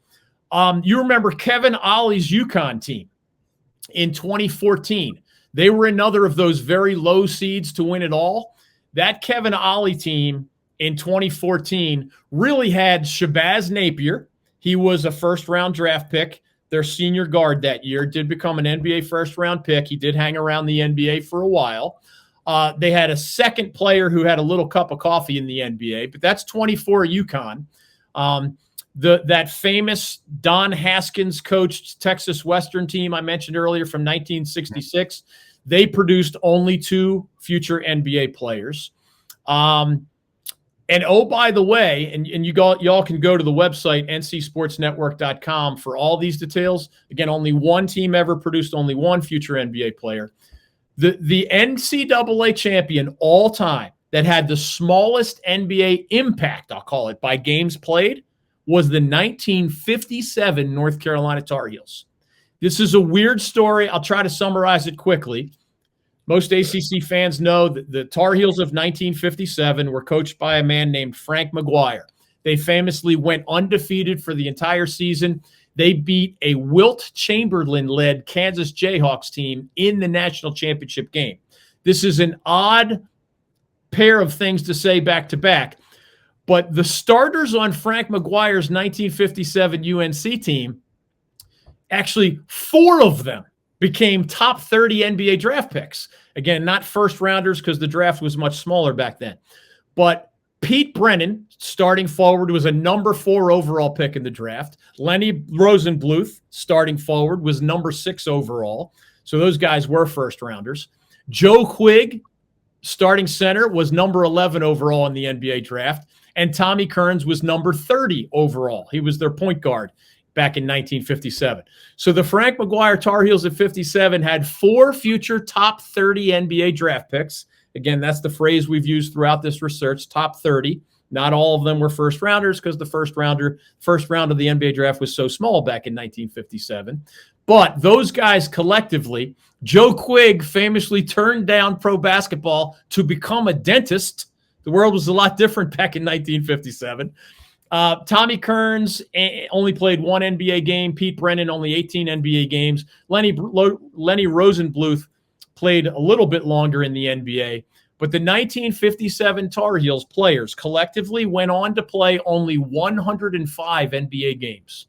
C: You remember Kevin Ollie's UConn team in 2014. They were another of those very low seeds to win it all. That Kevin Ollie team in 2014 really had Shabazz Napier. He was a first-round draft pick, their senior guard that year, did become an NBA first-round pick. He did hang around the NBA for a while. They had a second player who had a little cup of coffee in the NBA, but that's 24 UConn. That famous Don Haskins coached Texas Western team I mentioned earlier from 1966, they produced only 2 future NBA players. And oh, by the way, and y'all can go to the website, ncsportsnetwork.com, for all these details. Again, only one team ever produced only one future NBA player. The NCAA champion all time that had the smallest NBA impact, I'll call it, by games played, was the 1957 North Carolina Tar Heels. This is a weird story. I'll try to summarize it quickly. Most ACC fans know that the Tar Heels of 1957 were coached by a man named Frank McGuire. They famously went undefeated for the entire season. They beat a Wilt Chamberlain-led Kansas Jayhawks team in the national championship game. This is an odd pair of things to say back-to-back, but the starters on Frank McGuire's 1957 UNC team, actually 4 of them became top 30 NBA draft picks. Again, not first rounders because the draft was much smaller back then. But Pete Brennan, starting forward, was a number 4 overall pick in the draft. Lenny Rosenbluth, starting forward, was number 6 overall. So those guys were first rounders. Joe Quigg, starting center, was number 11 overall in the NBA draft. And Tommy Kearns was number 30 overall. He was their point guard back in 1957. So the Frank McGuire Tar Heels at 57 had 4 future top 30 NBA draft picks. Again, that's the phrase we've used throughout this research, top 30. Not all of them were first rounders because the first round of the NBA draft was so small back in 1957. But those guys collectively, Joe Quigg famously turned down pro basketball to become a dentist. The world was a lot different back in 1957. Tommy Kearns only played 1 NBA game. Pete Brennan only 18 NBA games. Lenny Rosenbluth played a little bit longer in the NBA. But the 1957 Tar Heels players collectively went on to play only 105 NBA games.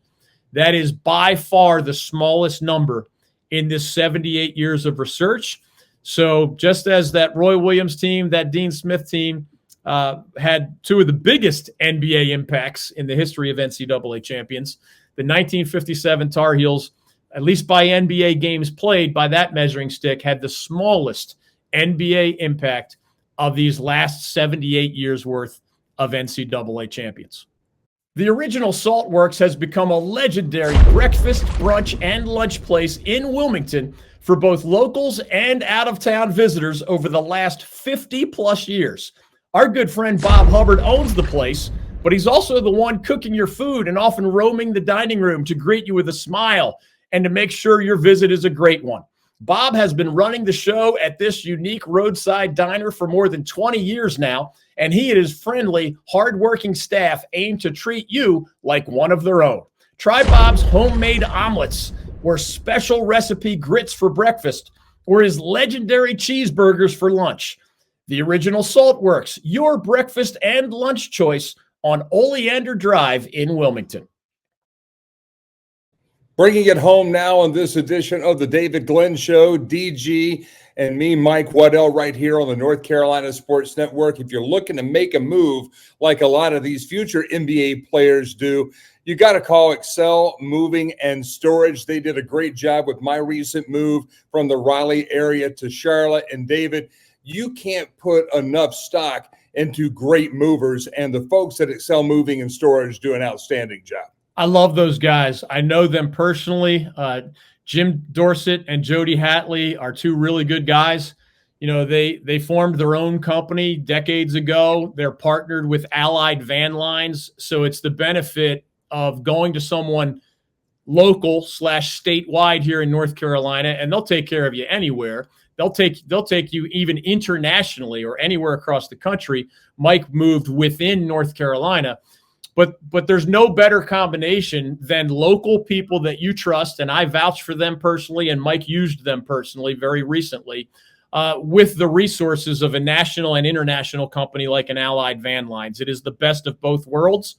C: That is by far the smallest number in this 78 years of research. So just as that Roy Williams team, that Dean Smith team, had 2 of the biggest NBA impacts in the history of NCAA champions, the 1957 Tar Heels, at least by NBA games played by that measuring stick, had the smallest NBA impact of these last 78 years worth of NCAA champions. The original Saltworks has become a legendary breakfast, brunch, and lunch place in Wilmington for both locals and out-of-town visitors over the last 50-plus years. Our good friend Bob Hubbard owns the place, but he's also the one cooking your food and often roaming the dining room to greet you with a smile and to make sure your visit is a great one. Bob has been running the show at this unique roadside diner for more than 20 years now, and he and his friendly, hardworking staff aim to treat you like one of their own. Try Bob's homemade omelets, or special recipe grits for breakfast, or his legendary cheeseburgers for lunch. The original Saltworks, your breakfast and lunch choice on Oleander Drive in Wilmington.
B: Bringing it home now on this edition of the David Glenn Show, DG and me, Mike Waddell, right here on the North Carolina Sports Network. If you're looking to make a move like a lot of these future NBA players do, you got to call Excel Moving and Storage. They did a great job with my recent move from the Raleigh area to Charlotte. And David, you can't put enough stock into great movers, and the folks at Excel Moving and Storage do an outstanding job.
C: I love those guys. I know them personally. Jim Dorsett and Jody Hatley are 2 really good guys. You know, they formed their own company decades ago. They're partnered with Allied Van Lines. So it's the benefit of going to someone local / statewide here in North Carolina, and they'll take care of you anywhere. They'll take you even internationally or anywhere across the country. Mike moved within North Carolina. But there's no better combination than local people that you trust, and I vouch for them personally, and Mike used them personally very recently, with the resources of a national and international company like an Allied Van Lines. It is the best of both worlds.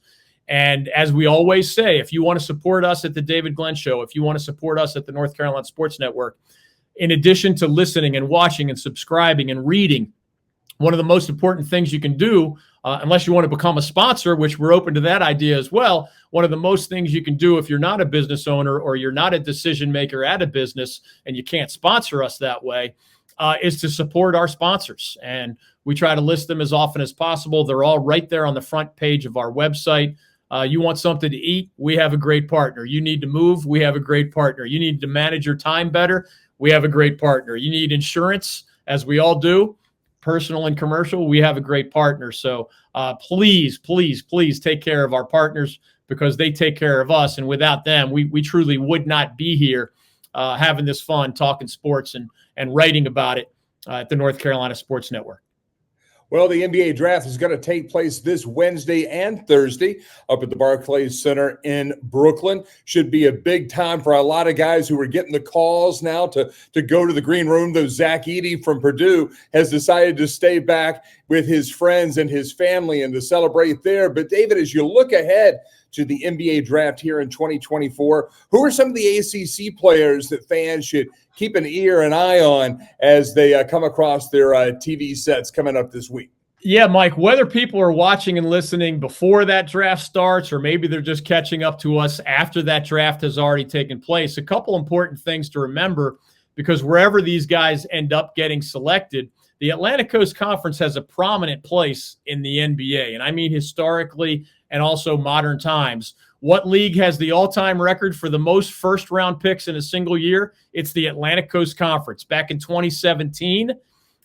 C: And as we always say, if you want to support us at the David Glenn Show, if you want to support us at the North Carolina Sports Network, in addition to listening and watching and subscribing and reading, one of the most important things you can do, unless you want to become a sponsor, which we're open to that idea as well, one of the most things you can do if you're not a business owner or you're not a decision maker at a business and you can't sponsor us that way, is to support our sponsors. And we try to list them as often as possible. They're all right there on the front page of our website. You want something to eat? We have a great partner. You need to move? We have a great partner. You need to manage your time better? We have a great partner. You need insurance, as we all do, personal and commercial, we have a great partner. So please, please, please take care of our partners because they take care of us. And without them, we truly would not be here having this fun, talking sports and writing about it at the North Carolina Sports Network.
B: Well, the NBA draft is going to take place this Wednesday and Thursday up at the Barclays Center in Brooklyn. Should be a big time for a lot of guys who are getting the calls now to go to the green room. Though Zach Edey from Purdue has decided to stay back with his friends and his family and to celebrate there. But David, as you look ahead to the NBA draft here in 2024, who are some of the ACC players that fans should keep an ear and eye on as they come across their TV sets coming up this week?
C: Yeah, Mike, whether people are watching and listening before that draft starts, or maybe they're just catching up to us after that draft has already taken place, a couple important things to remember, because wherever these guys end up getting selected, the Atlantic Coast Conference has a prominent place in the NBA. And I mean historically and also modern times. What league has the all-time record for the most first-round picks in a single year? It's the Atlantic Coast Conference. Back in 2017,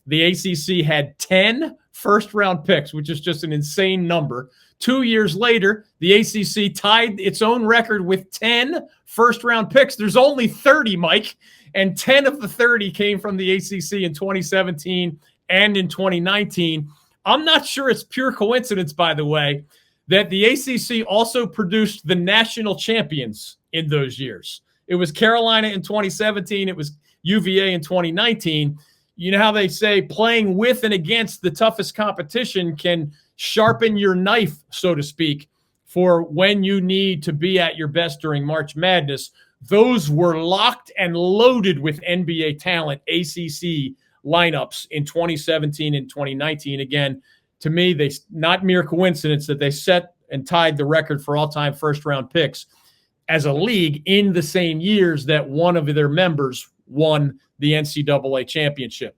C: the ACC had 10 first-round picks, which is just an insane number. 2 years later, the ACC tied its own record with 10 first-round picks. There's only 30, Mike, and 10 of the 30 came from the ACC in 2017 and in 2019. I'm not sure it's pure coincidence, by the way, that the ACC also produced the national champions in those years. It was Carolina in 2017. It was UVA in 2019. You know how they say playing with and against the toughest competition can sharpen your knife, so to speak, for when you need to be at your best during March Madness. Those were locked and loaded with NBA talent, ACC lineups in 2017 and 2019. Again, to me, they not mere coincidence that they set and tied the record for all-time first-round picks as a league in the same years that one of their members won the NCAA championship.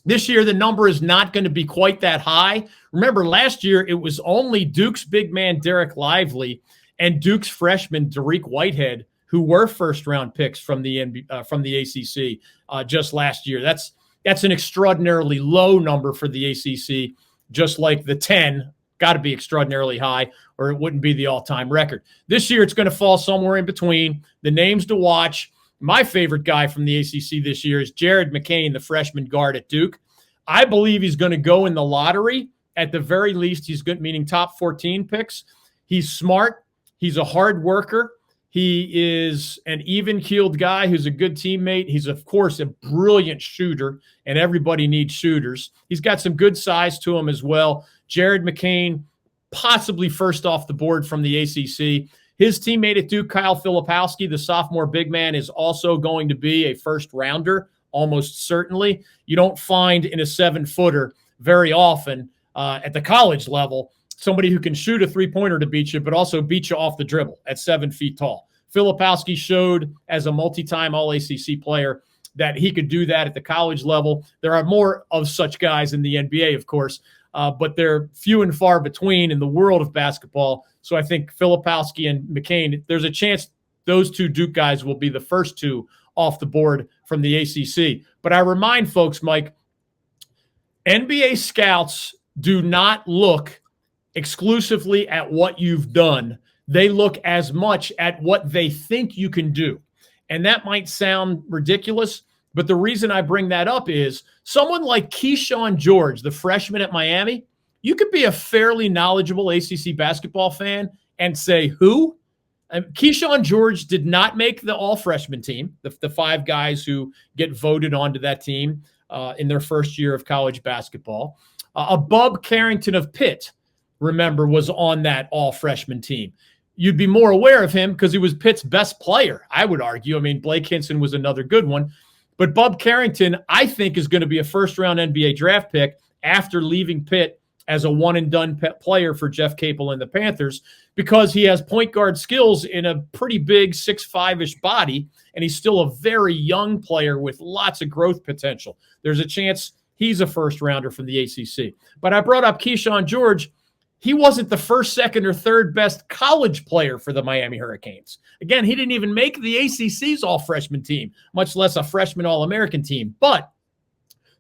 C: This year, the number is not going to be quite that high. Remember, last year, it was only Duke's big man, Derek Lively, and Duke's freshman, Dariq Whitehead, who were first-round picks from the ACC just last year. That's an extraordinarily low number for the ACC. Just like the 10, got to be extraordinarily high, or it wouldn't be the all-time record. This year, it's going to fall somewhere in between. The names to watch, my favorite guy from the ACC this year is Jared McCain, the freshman guard at Duke. I believe he's going to go in the lottery. At the very least, he's good, meaning top 14 picks. He's smart. He's a hard worker. He is an even-keeled guy who's a good teammate. He's, of course, a brilliant shooter, and everybody needs shooters. He's got some good size to him as well. Jared McCain, possibly first off the board from the ACC. His teammate at Duke, Kyle Filipowski, the sophomore big man, is also going to be a first-rounder, almost certainly. You don't find in a 7-footer very often at the college level somebody who can shoot a three-pointer to beat you, but also beat you off the dribble at 7 feet tall. Filipowski showed as a multi-time All-ACC player that he could do that at the college level. There are more of such guys in the NBA, of course, but they're few and far between in the world of basketball. So I think Filipowski and McCain, there's a chance those two Duke guys will be the first two off the board from the ACC. But I remind folks, Mike, NBA scouts do not look exclusively at what you've done. They look as much at what they think you can do. And that might sound ridiculous, but the reason I bring that up is someone like Keyshawn George, the freshman at Miami, you could be a fairly knowledgeable ACC basketball fan and say, who? Keyshawn George did not make the all-freshman team, the 5 guys who get voted onto that team in their first year of college basketball. Bub Carrington of Pitt, remember, was on that all-freshman team. You'd be more aware of him because he was Pitt's best player, I would argue. I mean, Blake Hinson was another good one. But Bub Carrington, I think, is going to be a first-round NBA draft pick after leaving Pitt as a one-and-done player for Jeff Capel and the Panthers because he has point guard skills in a pretty big 6'5"-ish body, and he's still a very young player with lots of growth potential. There's a chance he's a first-rounder from the ACC. But I brought up Keyshawn George. He wasn't the first, second, or third best college player for the Miami Hurricanes. Again, he didn't even make the ACC's all-freshman team, much less a freshman All-American team. But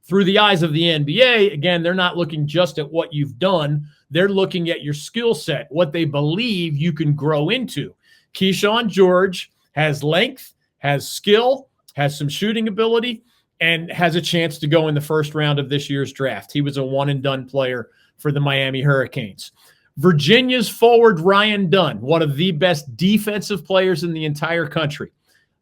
C: through the eyes of the NBA, again, they're not looking just at what you've done. They're looking at your skill set, what they believe you can grow into. Keyshawn George has length, has skill, has some shooting ability. and has a chance to go in the first round of this year's draft. He was a one-and-done player for the Miami Hurricanes. Virginia's forward Ryan Dunn, one of the best defensive players in the entire country.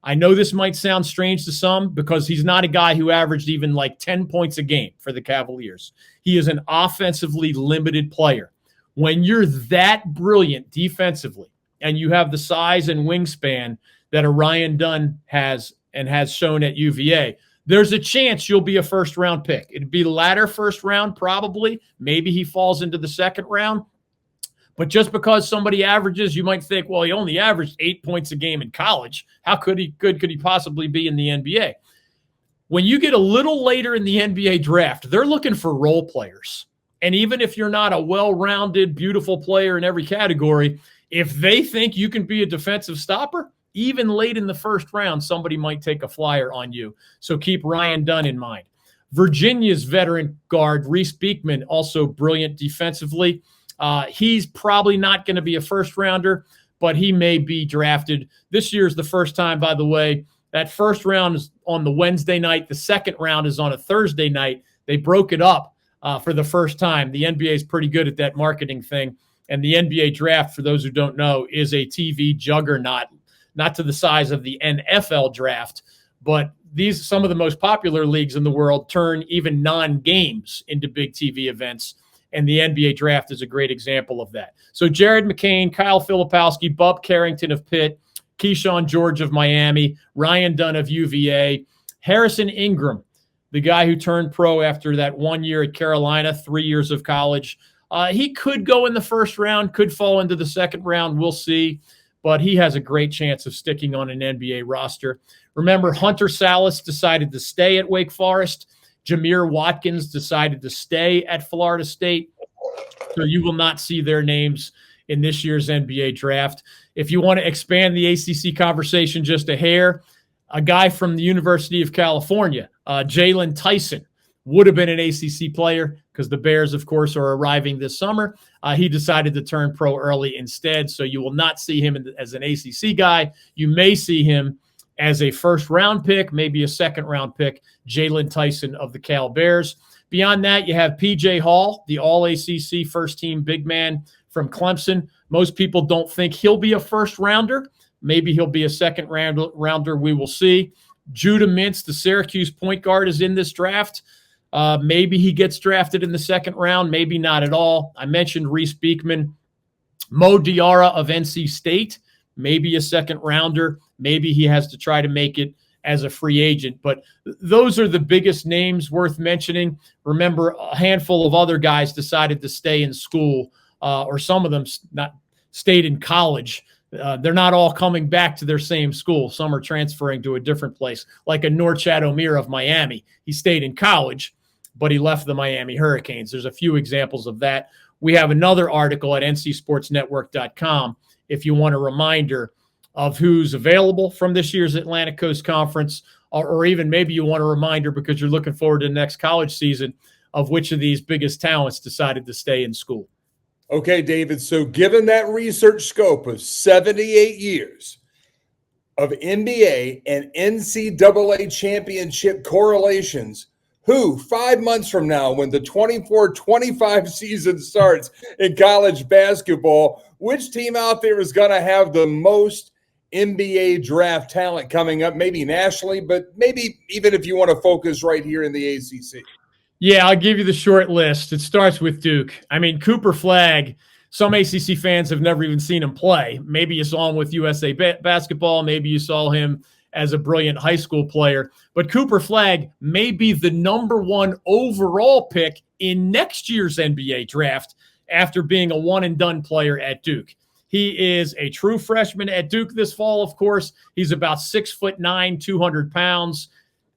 C: I know this might sound strange to some because he's not a guy who averaged even like 10 points a game for the Cavaliers. He is an offensively limited player. When you're that brilliant defensively and you have the size and wingspan that a Ryan Dunn has and has shown at UVA, there's a chance you'll be a first-round pick. It'd be latter first round probably. Maybe he falls into the second round. But just because somebody averages, you might think, well, he only averaged 8 points a game in college. How good could he possibly be in the NBA? When you get a little later in the NBA draft, they're looking for role players. And even if you're not a well-rounded, beautiful player in every category, if they think you can be a defensive stopper, even late in the first round, somebody might take a flyer on you. So keep Ryan Dunn in mind. Virginia's veteran guard, Reese Beekman, also brilliant defensively. He's probably not going to be a first rounder, but he may be drafted. This year's the first time, by the way, that first round is on the Wednesday night. The second round is on a Thursday night. They broke it up for the first time. The NBA is pretty good at that marketing thing. And the NBA draft, for those who don't know, is a TV juggernaut, not to the size of the NFL draft, but some of the most popular leagues in the world turn even non-games into big TV events. And the NBA draft is a great example of that. So Jared McCain, Kyle Filipowski, Bub Carrington of Pitt, Keyshawn George of Miami, Ryan Dunn of UVA, Harrison Ingram, the guy who turned pro after that 1 year at Carolina, 3 years of college. He could go in the first round, could fall into the second round. We'll see. But he has a great chance of sticking on an NBA roster. Remember, Hunter Salas decided to stay at Wake Forest. Jameer Watkins decided to stay at Florida State. So you will not see their names in this year's NBA draft. If you want to expand the ACC conversation just a hair, a guy from the University of California, Jalen Tyson, would have been an ACC player because the Bears, of course, are arriving this summer. He decided to turn pro early instead, so you will not see him as an ACC guy. You may see him as a first-round pick, maybe a second-round pick, Jalen Tyson of the Cal Bears. Beyond that, you have P.J. Hall, the All-ACC first-team big man from Clemson. Most people don't think he'll be a first-rounder. Maybe he'll be a second-rounder. We will see. Judah Mintz, the Syracuse point guard, is in this draft. Maybe he gets drafted in the second round, maybe not at all. I mentioned Reese Beekman. Mo Diarra of NC State, maybe a second rounder. Maybe he has to try to make it as a free agent. But those are the biggest names worth mentioning. Remember, a handful of other guys decided to stay in school, or some of them not stayed in college. They're not all coming back to their same school. Some are transferring to a different place, like a Norchad Omier of Miami. He stayed in college, but he left the Miami Hurricanes. There's a few examples of that. We have another article at ncsportsnetwork.com if you want a reminder of who's available from this year's Atlantic Coast Conference, or even maybe you want a reminder because you're looking forward to the next college season of which of these biggest talents decided to stay in school.
B: Okay, David, so given that research scope of 78 years of NBA and NCAA championship correlations, who 5 months from now, when the 24-25 season starts in college basketball, which team out there is going to have the most NBA draft talent coming up, maybe nationally, but maybe even if you want to focus right here in the ACC?
C: Yeah, I'll give you the short list. It starts with Duke. I mean, Cooper Flagg, some ACC fans have never even seen him play. Maybe you saw him with USA basketball. Maybe you saw him as a brilliant high school player. But Cooper Flagg may be the #1 overall pick in next year's NBA draft after being a one-and-done player at Duke. He is a true freshman at Duke this fall, of course. He's about 6'9", 200 pounds.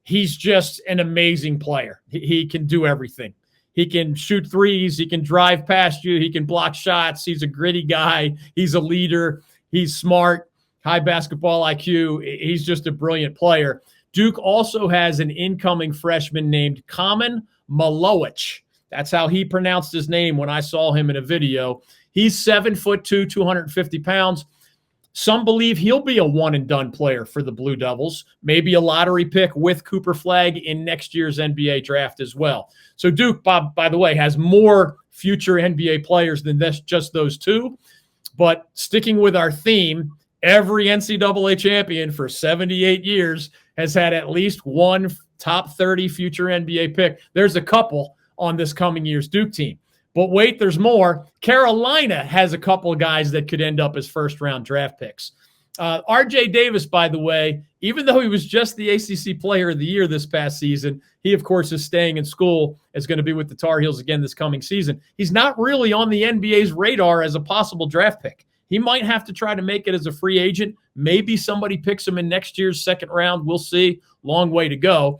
C: He's just an amazing player. He can do everything. He can shoot threes. He can drive past you. He can block shots. He's a gritty guy. He's a leader. He's smart, high basketball IQ. He's just a brilliant player. Duke also has an incoming freshman named Kamen Malowich. That's how he pronounced his name when I saw him in a video. He's 7'2", 250 pounds. Some believe he'll be a one-and-done player for the Blue Devils, maybe a lottery pick with Cooper Flagg in next year's NBA draft as well. So Duke, by the way, has more future NBA players than just those two. But sticking with our theme, every NCAA champion for 78 years has had at least one top 30 future NBA pick. There's a couple on this coming year's Duke team. But wait, there's more. Carolina has a couple of guys that could end up as first-round draft picks. R.J. Davis, by the way, even though he was just the ACC Player of the Year this past season, he, of course, is staying in school, is going to be with the Tar Heels again this coming season. He's not really on the NBA's radar as a possible draft pick. He might have to try to make it as a free agent. Maybe somebody picks him in next year's second round. We'll see. Long way to go.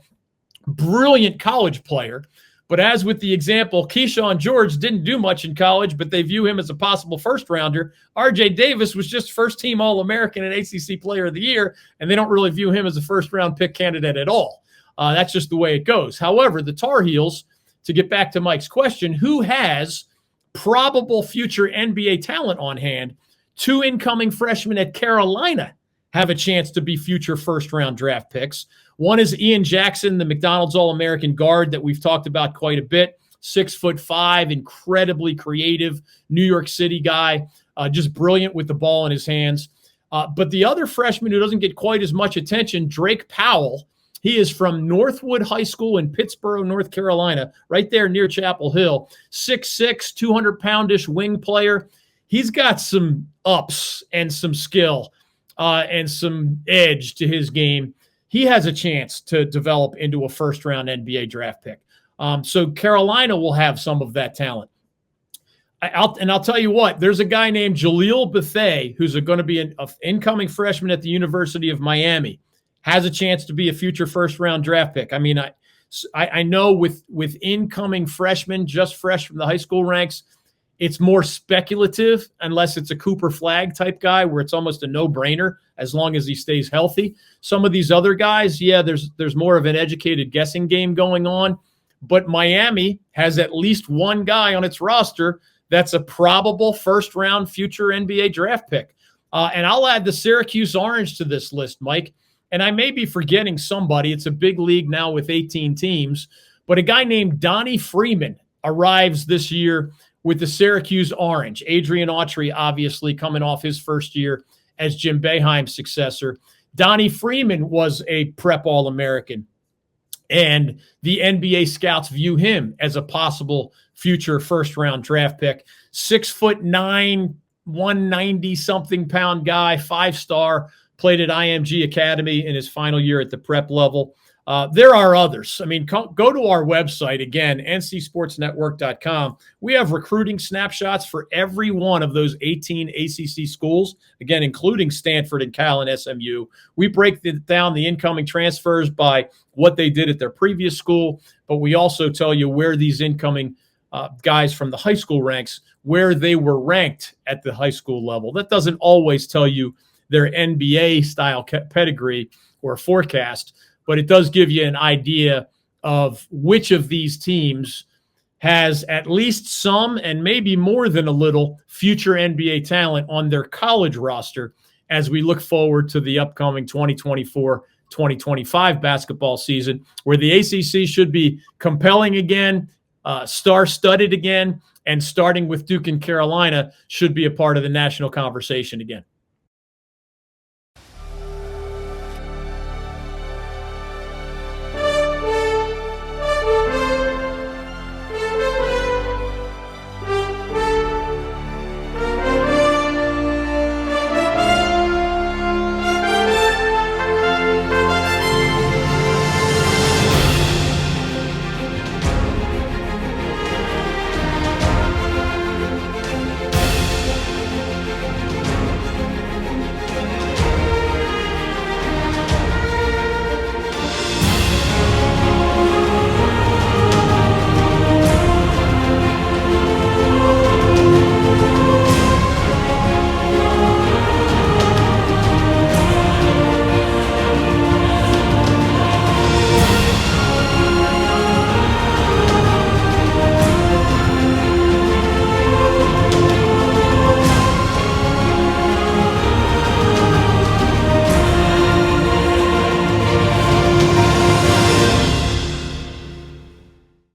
C: Brilliant college player. But as with the example, Keyshawn George didn't do much in college, but they view him as a possible first-rounder. R.J. Davis was just first-team All-American and ACC Player of the Year, and they don't really view him as a first-round pick candidate at all. That's just the way it goes. However, the Tar Heels, to get back to Mike's question, who has probable future NBA talent on hand? 2 incoming freshmen at Carolina have a chance to be future first-round draft picks. One is Ian Jackson, the McDonald's All-American guard that we've talked about quite a bit. 6'5", incredibly creative New York City guy, just brilliant with the ball in his hands. But the other freshman who doesn't get quite as much attention, Drake Powell, he is from Northwood High School in Pittsboro, North Carolina, right there near Chapel Hill. 6'6", 200-poundish wing player. He's got some ups and some skill and some edge to his game. He has a chance to develop into a first-round NBA draft pick. So Carolina will have some of that talent. I'll tell you what, there's a guy named Jaleel Bethea who's going to be an incoming freshman at the University of Miami, has a chance to be a future first-round draft pick. I mean, I know with incoming freshmen, just fresh from the high school ranks, it's more speculative unless it's a Cooper Flagg type guy where it's almost a no-brainer as long as he stays healthy. Some of these other guys, yeah, there's more of an educated guessing game going on. But Miami has at least one guy on its roster that's a probable first-round future NBA draft pick. And I'll add the Syracuse Orange to this list, Mike. And I may be forgetting somebody. It's a big league now with 18 teams. But a guy named Donnie Freeman arrives this year with the Syracuse Orange. Adrian Autry, obviously, coming off his first year as Jim Boeheim's successor. Donnie Freeman was a prep All-American, and the NBA scouts view him as a possible future first-round draft pick. 6'9", 190-something pound guy, 5-star, played at IMG Academy in his final year at the prep level. There are others. I mean, go to our website, again, ncsportsnetwork.com. We have recruiting snapshots for every one of those 18 ACC schools, again, including Stanford and Cal and SMU. We break down the incoming transfers by what they did at their previous school, but we also tell you where these incoming guys from the high school ranks, where they were ranked at the high school level. That doesn't always tell you their NBA-style pedigree or forecast, but it does give you an idea of which of these teams has at least some and maybe more than a little future NBA talent on their college roster as we look forward to the upcoming 2024-2025 basketball season, where the ACC should be compelling again, star-studded again, and starting with Duke and Carolina should be a part of the national conversation again.